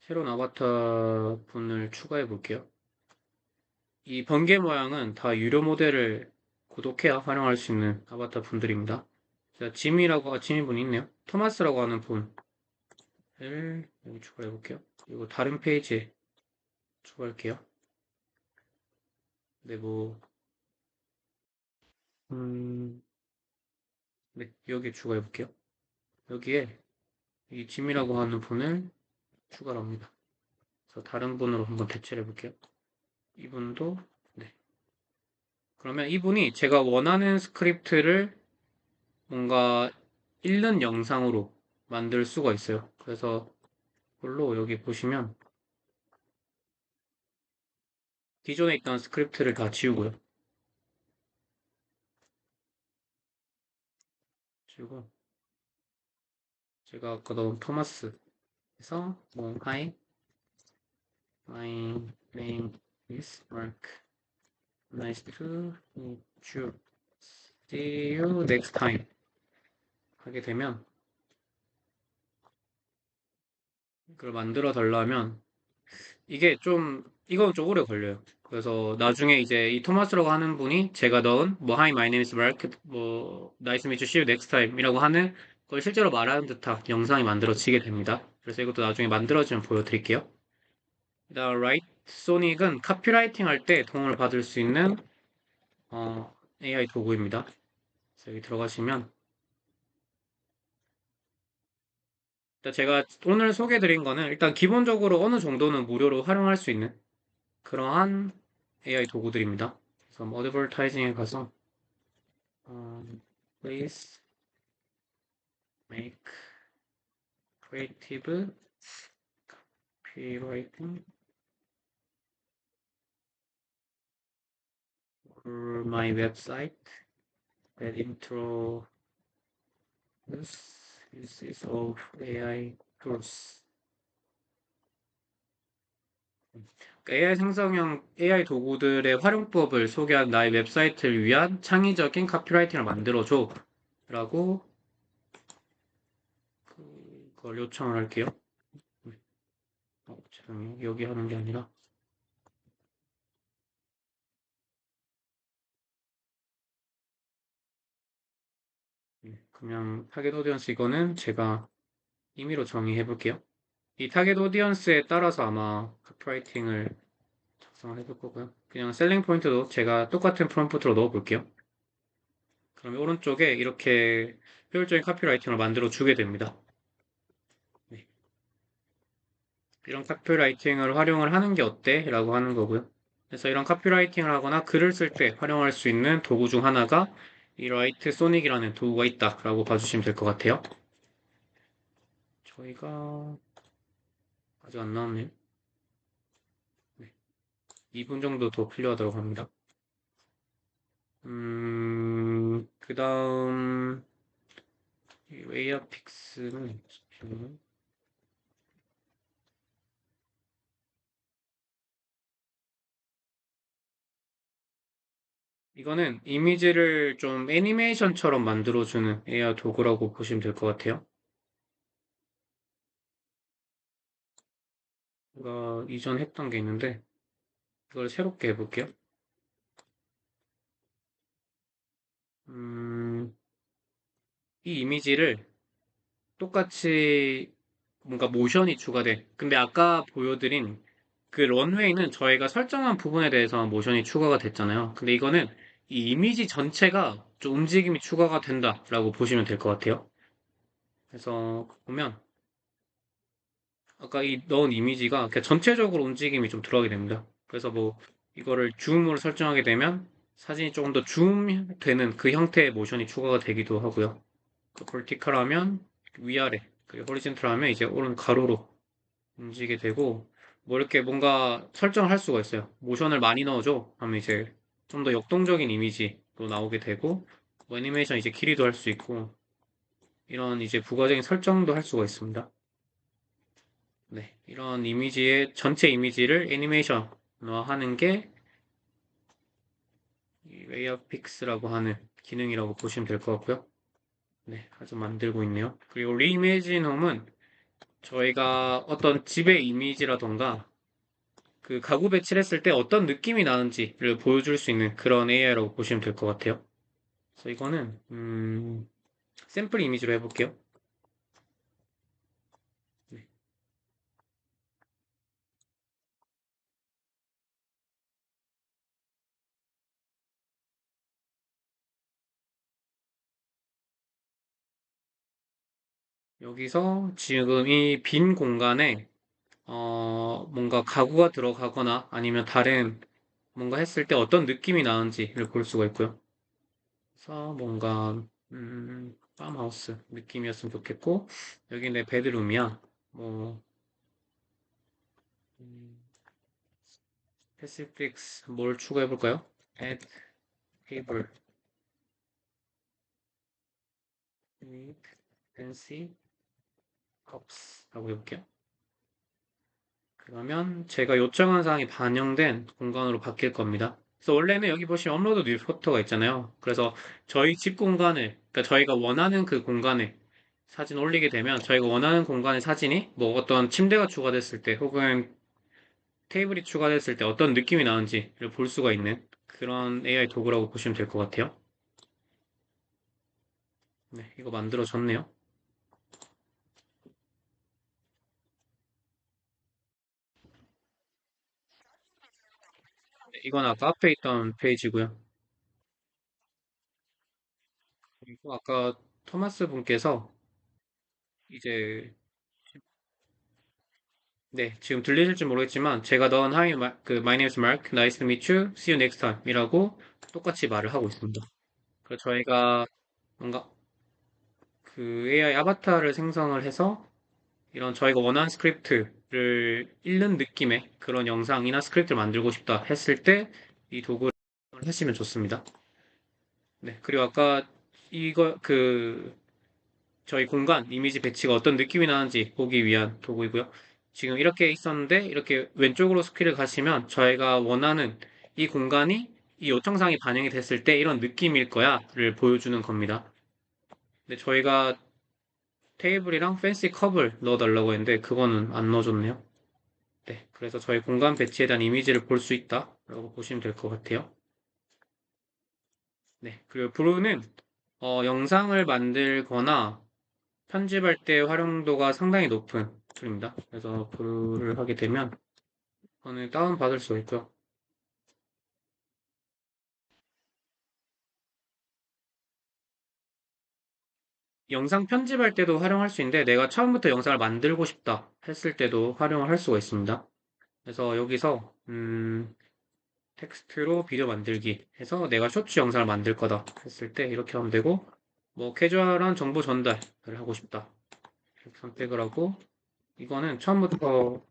새로운 아바타 분을 추가해 볼게요. 이 번개 모양은 다 유료 모델을 구독해야 활용할 수 있는 아바타 분들입니다. 자, 지미 분이 있네요. 토마스라고 하는 분을 여기 추가해 볼게요. 그리고 다른 페이지에 추가할게요. 네, 뭐, 음, 네, 여기 추가해 볼게요. 여기에 이 짐이라고 하는 분을 추가를 합니다. 그래서 다른 분으로 한번 대체를 해볼게요. 이분도, 네. 그러면 이분이 제가 원하는 스크립트를 뭔가 읽는 영상으로 만들 수가 있어요. 그래서 이걸로 여기 보시면 기존에 있던 스크립트를 다 지우고요. 지우고 제가 아까 넣은 토마스에서 뭐 Hi, my name is Mark. Nice to meet you. See you next time. 하게 되면 그걸 만들어 달라면 이건 좀 오래 걸려요. 그래서 나중에 이제 이 토마스라고 하는 분이 제가 넣은 뭐 Hi, my name is Mark, 뭐 Nice to meet you, see you next time 이라고 하는 걸 실제로 말하는 듯한 영상이 만들어지게 됩니다. 그래서 이것도 나중에 만들어지면 보여드릴게요. 그다음 라이트 소닉은 카피라이팅 할 때 도움을 받을 수 있는 AI 도구입니다. 그래서 여기 들어가시면 일단 제가 오늘 소개해드린 거는 일단 기본적으로 어느 정도는 무료로 활용할 수 있는 그러한 AI 도구들입니다. 그래서 뭐 어드버타이징에 가서 please make creative copywriting for my website that introduces uses of AI tools. AI 생성형 AI 도구들의 활용법을 소개한 나의 웹사이트를 위한 창의적인 카피라이팅을 만들어줘. 라고 그걸 요청을 할게요. 죄송해요. 여기 하는 게 아니라. 그냥 타겟 오디언스 이거는 제가 임의로 정의해 볼게요. 이 타겟 오디언스에 따라서 아마 카피라이팅을 작성을 해볼 거고요. 그냥 셀링 포인트도 제가 똑같은 프롬프트로 넣어 볼게요. 그러면 오른쪽에 이렇게 효율적인 카피라이팅을 만들어 주게 됩니다. 네. 이런 카피라이팅을 활용을 하는 게 어때? 라고 하는 거고요. 그래서 이런 카피라이팅을 하거나 글을 쓸 때 활용할 수 있는 도구 중 하나가 이 라이트 소닉이라는 도구가 있다라고 봐주시면 될 것 같아요. 저희가 아직 안 나왔네요. 네. 2분 정도 더 필요하다고 합니다. 그 다음 웨이어픽스는 이거는 이미지를 좀 애니메이션처럼 만들어주는 AI 도구라고 보시면 될 것 같아요. 제가 이전 했던 게 있는데 이걸 새롭게 해볼게요. 음, 이 이미지를 똑같이 뭔가 모션이 추가돼. 근데 아까 보여드린 그 런웨이는 저희가 설정한 부분에 대해서 모션이 추가가 됐잖아요. 근데 이거는 이 이미지 전체가 좀 움직임이 추가가 된다라고 보시면 될 것 같아요. 그래서 보면 아까 이 넣은 이미지가 그냥 전체적으로 움직임이 좀 들어가게 됩니다. 그래서 뭐 이거를 줌으로 설정하게 되면 사진이 조금 더 줌되는 그 형태의 모션이 추가가 되기도 하고요. 버티컬 하면 위아래, 그리고 호리젠탈 하면 이제 오른 가로로 움직이게 되고, 뭐 이렇게 뭔가 설정을 할 수가 있어요. 모션을 많이 넣어줘 하면 이제 좀 더 역동적인 이미지도 나오게 되고, 뭐 애니메이션 이제 길이도 할 수 있고, 이런 이제 부가적인 설정도 할 수가 있습니다. 네, 이런 이미지의 전체 이미지를 애니메이션화하는 게 웨이어픽스라고 하는 기능이라고 보시면 될 것 같고요. 네, 아주 만들고 있네요. 그리고 리이메이진 홈은 저희가 어떤 집의 이미지라던가 그 가구 배치를 했을 때 어떤 느낌이 나는지를 보여줄 수 있는 그런 AI라고 보시면 될 것 같아요. 그래서 이거는 샘플 이미지로 해볼게요. 네. 여기서 지금 이 빈 공간에 뭔가 가구가 들어가거나 아니면 다른 뭔가 했을 때 어떤 느낌이 나는지를 볼 수가 있고요. 그래서 뭔가 팜하우스 느낌이었으면 좋겠고 여기 내 베드룸이야. 뭐 음, 패시픽스 뭘 추가해 볼까요? add table with fancy cups 라고 해볼게요. 그러면 제가 요청한 사항이 반영된 공간으로 바뀔 겁니다. 그래서 원래는 여기 보시면 업로드 뉴 포토가 있잖아요. 그래서 저희 집 공간을, 그러니까 저희가 원하는 그 공간에 사진 올리게 되면 저희가 원하는 공간의 사진이 뭐 어떤 침대가 추가됐을 때 혹은 테이블이 추가됐을 때 어떤 느낌이 나는지를 볼 수가 있는 그런 AI 도구라고 보시면 될 것 같아요. 네, 이거 만들어졌네요. 네, 이건 아까 앞에 있던 페이지고요. 그리고 아까 토마스 분께서 이제 네, 지금 들리실지 모르겠지만 제가 넣은 Hi, My name is Mark, nice to meet you, see you next time 이라고 똑같이 말을 하고 있습니다. 그래서 저희가 뭔가 그 AI 아바타를 생성을 해서 이런 저희가 원하는 스크립트를 읽는 느낌의 그런 영상이나 스크립트를 만들고 싶다 했을 때 이 도구를 하시면 좋습니다. 네, 그리고 아까 이거 저희 공간 이미지 배치가 어떤 느낌이 나는지 보기 위한 도구이고요. 지금 이렇게 있었는데 이렇게 왼쪽으로 스크롤 가시면 저희가 원하는 이 공간이 이 요청사항이 반영이 됐을 때 이런 느낌일 거야를 보여주는 겁니다. 근데 저희가 테이블이랑 팬시 컵을 넣어달라고 했는데 그거는 안 넣어줬네요. 네, 그래서 저희 공간 배치에 대한 이미지를 볼 수 있다라고 보시면 될 것 같아요. 네, 그리고 브루는 영상을 만들거나 편집할 때 활용도가 상당히 높은 툴입니다. 그래서 브루를 하게 되면 이거는 다운받을 수 있고요. 영상 편집할 때도 활용할 수 있는데 내가 처음부터 영상을 만들고 싶다 했을 때도 활용을 할 수가 있습니다. 그래서 여기서 텍스트로 비디오 만들기 해서 내가 쇼츠 영상을 만들 거다 했을 때 이렇게 하면 되고 뭐 캐주얼한 정보 전달을 하고 싶다 이렇게 선택을 하고 이거는 처음부터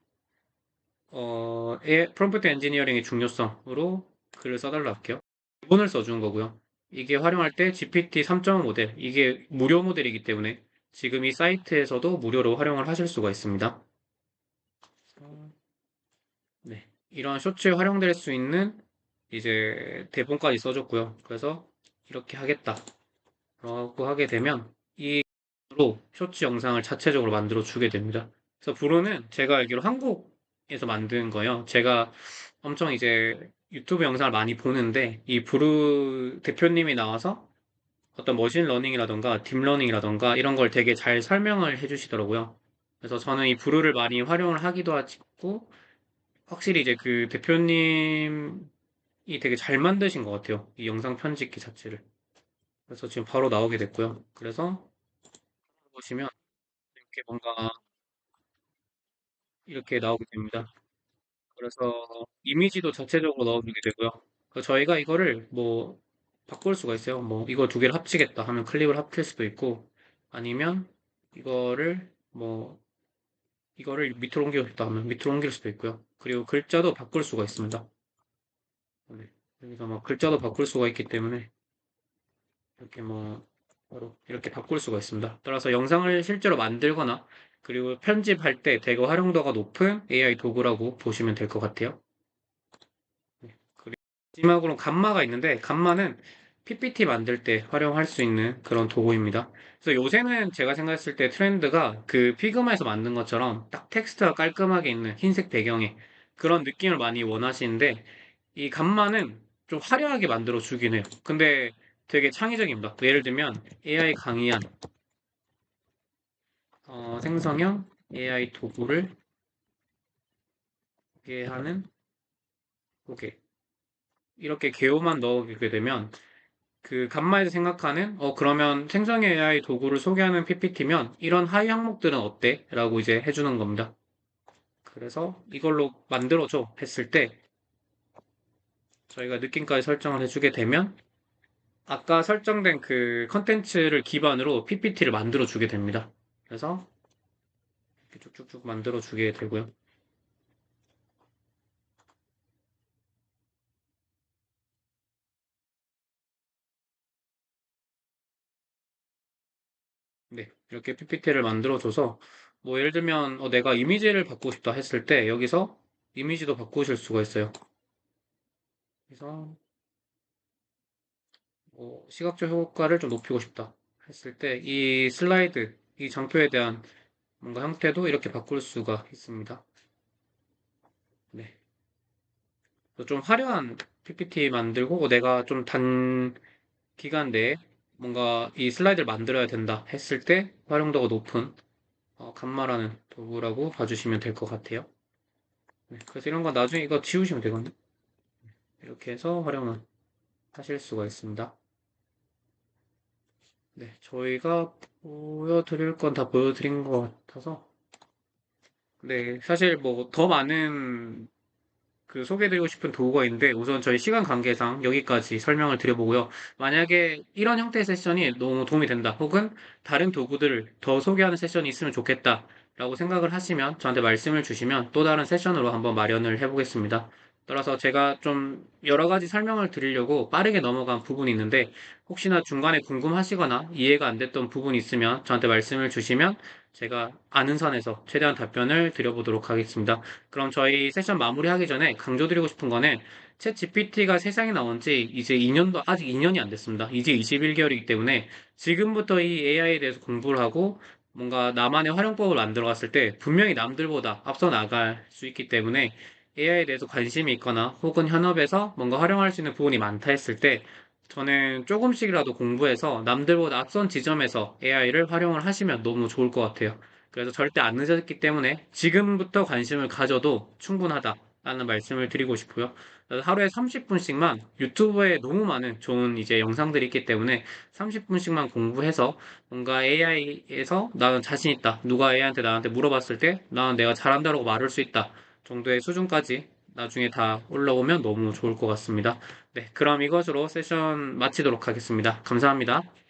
프롬프트 엔지니어링의 중요성으로 글을 써달라 할게요. 기본을 써준 거고요. 이게 활용할 때 GPT 3.5 모델, 이게 무료 모델이기 때문에 지금 이 사이트에서도 무료로 활용을 하실 수가 있습니다. 네. 이런 쇼츠에 활용될 수 있는 이제 대본까지 써줬고요. 그래서 이렇게 하겠다. 라고 하게 되면 이로 쇼츠 영상을 자체적으로 만들어 주게 됩니다. 그래서 브로는 제가 알기로 한국에서 만든 거예요. 제가 엄청 이제 유튜브 영상을 많이 보는데 이 브루 대표님이 나와서 어떤 머신러닝이라던가 딥러닝이라던가 이런 걸 되게 잘 설명을 해주시더라고요. 그래서 저는 이 브루를 많이 활용을 하기도 하고 확실히 이제 그 대표님이 되게 잘 만드신 것 같아요. 이 영상 편집기 자체를. 그래서 지금 바로 나오게 됐고요. 그래서 보시면 이렇게 뭔가 이렇게 나오게 됩니다. 그래서 이미지도 자체적으로 넣어주게 되고요. 그래서 저희가 이거를 뭐 바꿀 수가 있어요. 뭐 이거 두 개를 합치겠다 하면 클립을 합칠 수도 있고 아니면 이거를 뭐 이거를 밑으로 옮기고 싶다 하면 밑으로 옮길 수도 있고요. 그리고 글자도 바꿀 수가 있습니다. 네. 여기서 막 글자도 바꿀 수가 있기 때문에 이렇게 뭐 바로 이렇게 바꿀 수가 있습니다. 따라서 영상을 실제로 만들거나 그리고 편집할 때 되게 활용도가 높은 AI 도구라고 보시면 될 것 같아요. 네. 그리고 마지막으로 감마가 있는데 감마는 PPT 만들 때 활용할 수 있는 그런 도구입니다. 그래서 요새는 제가 생각했을 때 트렌드가 그 피그마에서 만든 것처럼 딱 텍스트가 깔끔하게 있는 흰색 배경에 그런 느낌을 많이 원하시는데 이 감마는 좀 화려하게 만들어 주긴 해요. 근데 되게 창의적입니다. 예를 들면 AI 강의안 생성형 AI 도구를 소개하는 소개 이렇게 개요만 넣어주게 되면 그 간마에서 생각하는 그러면 생성형 AI 도구를 소개하는 PPT면 이런 하위 항목들은 어때? 라고 이제 해주는 겁니다. 그래서 이걸로 만들어줘 했을 때 저희가 느낌까지 설정을 해주게 되면 아까 설정된 그 컨텐츠를 기반으로 PPT를 만들어 주게 됩니다. 그래서 이렇게 쭉쭉쭉 만들어 주게 되고요. 네, 이렇게 PPT를 만들어줘서, 뭐, 예를 들면, 내가 이미지를 바꾸고 싶다 했을 때, 여기서 이미지도 바꾸실 수가 있어요. 그래서, 뭐 시각적 효과를 좀 높이고 싶다 했을 때, 이 슬라이드, 이 장표에 대한 뭔가 형태도 이렇게 바꿀 수가 있습니다. 네. 그래서 좀 화려한 PPT 만들고, 내가 좀 기간 내에 뭔가 이 슬라이드를 만들어야 된다 했을 때, 활용도가 높은, 감마라는 도구라고 봐주시면 될 것 같아요. 네, 그래서 이런 거 나중에 이거 지우시면 되거든요. 이렇게 해서 활용을 하실 수가 있습니다. 네, 저희가 보여드릴 건 다 보여드린 것 같아서. 네, 사실 뭐 더 많은 그 소개해드리고 싶은 도구가 있는데 우선 저희 시간 관계상 여기까지 설명을 드려보고요. 만약에 이런 형태의 세션이 너무 도움이 된다 혹은 다른 도구들을 더 소개하는 세션이 있으면 좋겠다 라고 생각을 하시면 저한테 말씀을 주시면 또 다른 세션으로 한번 마련을 해보겠습니다. 따라서 제가 좀 여러 가지 설명을 드리려고 빠르게 넘어간 부분이 있는데 혹시나 중간에 궁금하시거나 이해가 안 됐던 부분이 있으면 저한테 말씀을 주시면 제가 아는 선에서 최대한 답변을 드려보도록 하겠습니다. 그럼 저희 세션 마무리하기 전에 강조드리고 싶은 거는 챗 GPT가 세상에 나온 지 이제 2년도, 아직 2년이 안 됐습니다. 이제 21개월이기 때문에 지금부터 이 AI에 대해서 공부를 하고 뭔가 나만의 활용법을 만들어 갔을 때 분명히 남들보다 앞서 나갈 수 있기 때문에 AI에 대해서 관심이 있거나 혹은 현업에서 뭔가 활용할 수 있는 부분이 많다 했을 때 저는 조금씩이라도 공부해서 남들보다 앞선 지점에서 AI를 활용을 하시면 너무 좋을 것 같아요. 그래서 절대 안 늦었기 때문에 지금부터 관심을 가져도 충분하다라는 말씀을 드리고 싶고요. 하루에 30분씩만 유튜브에 너무 많은 좋은 이제 영상들이 있기 때문에 30분씩만 공부해서 뭔가 AI에서 나는 자신 있다. 누가 AI한테 나한테 물어봤을 때 나는 내가 잘한다고 말할 수 있다. 정도의 수준까지 나중에 다 올라오면 너무 좋을 것 같습니다. 네, 그럼 이것으로 세션 마치도록 하겠습니다. 감사합니다.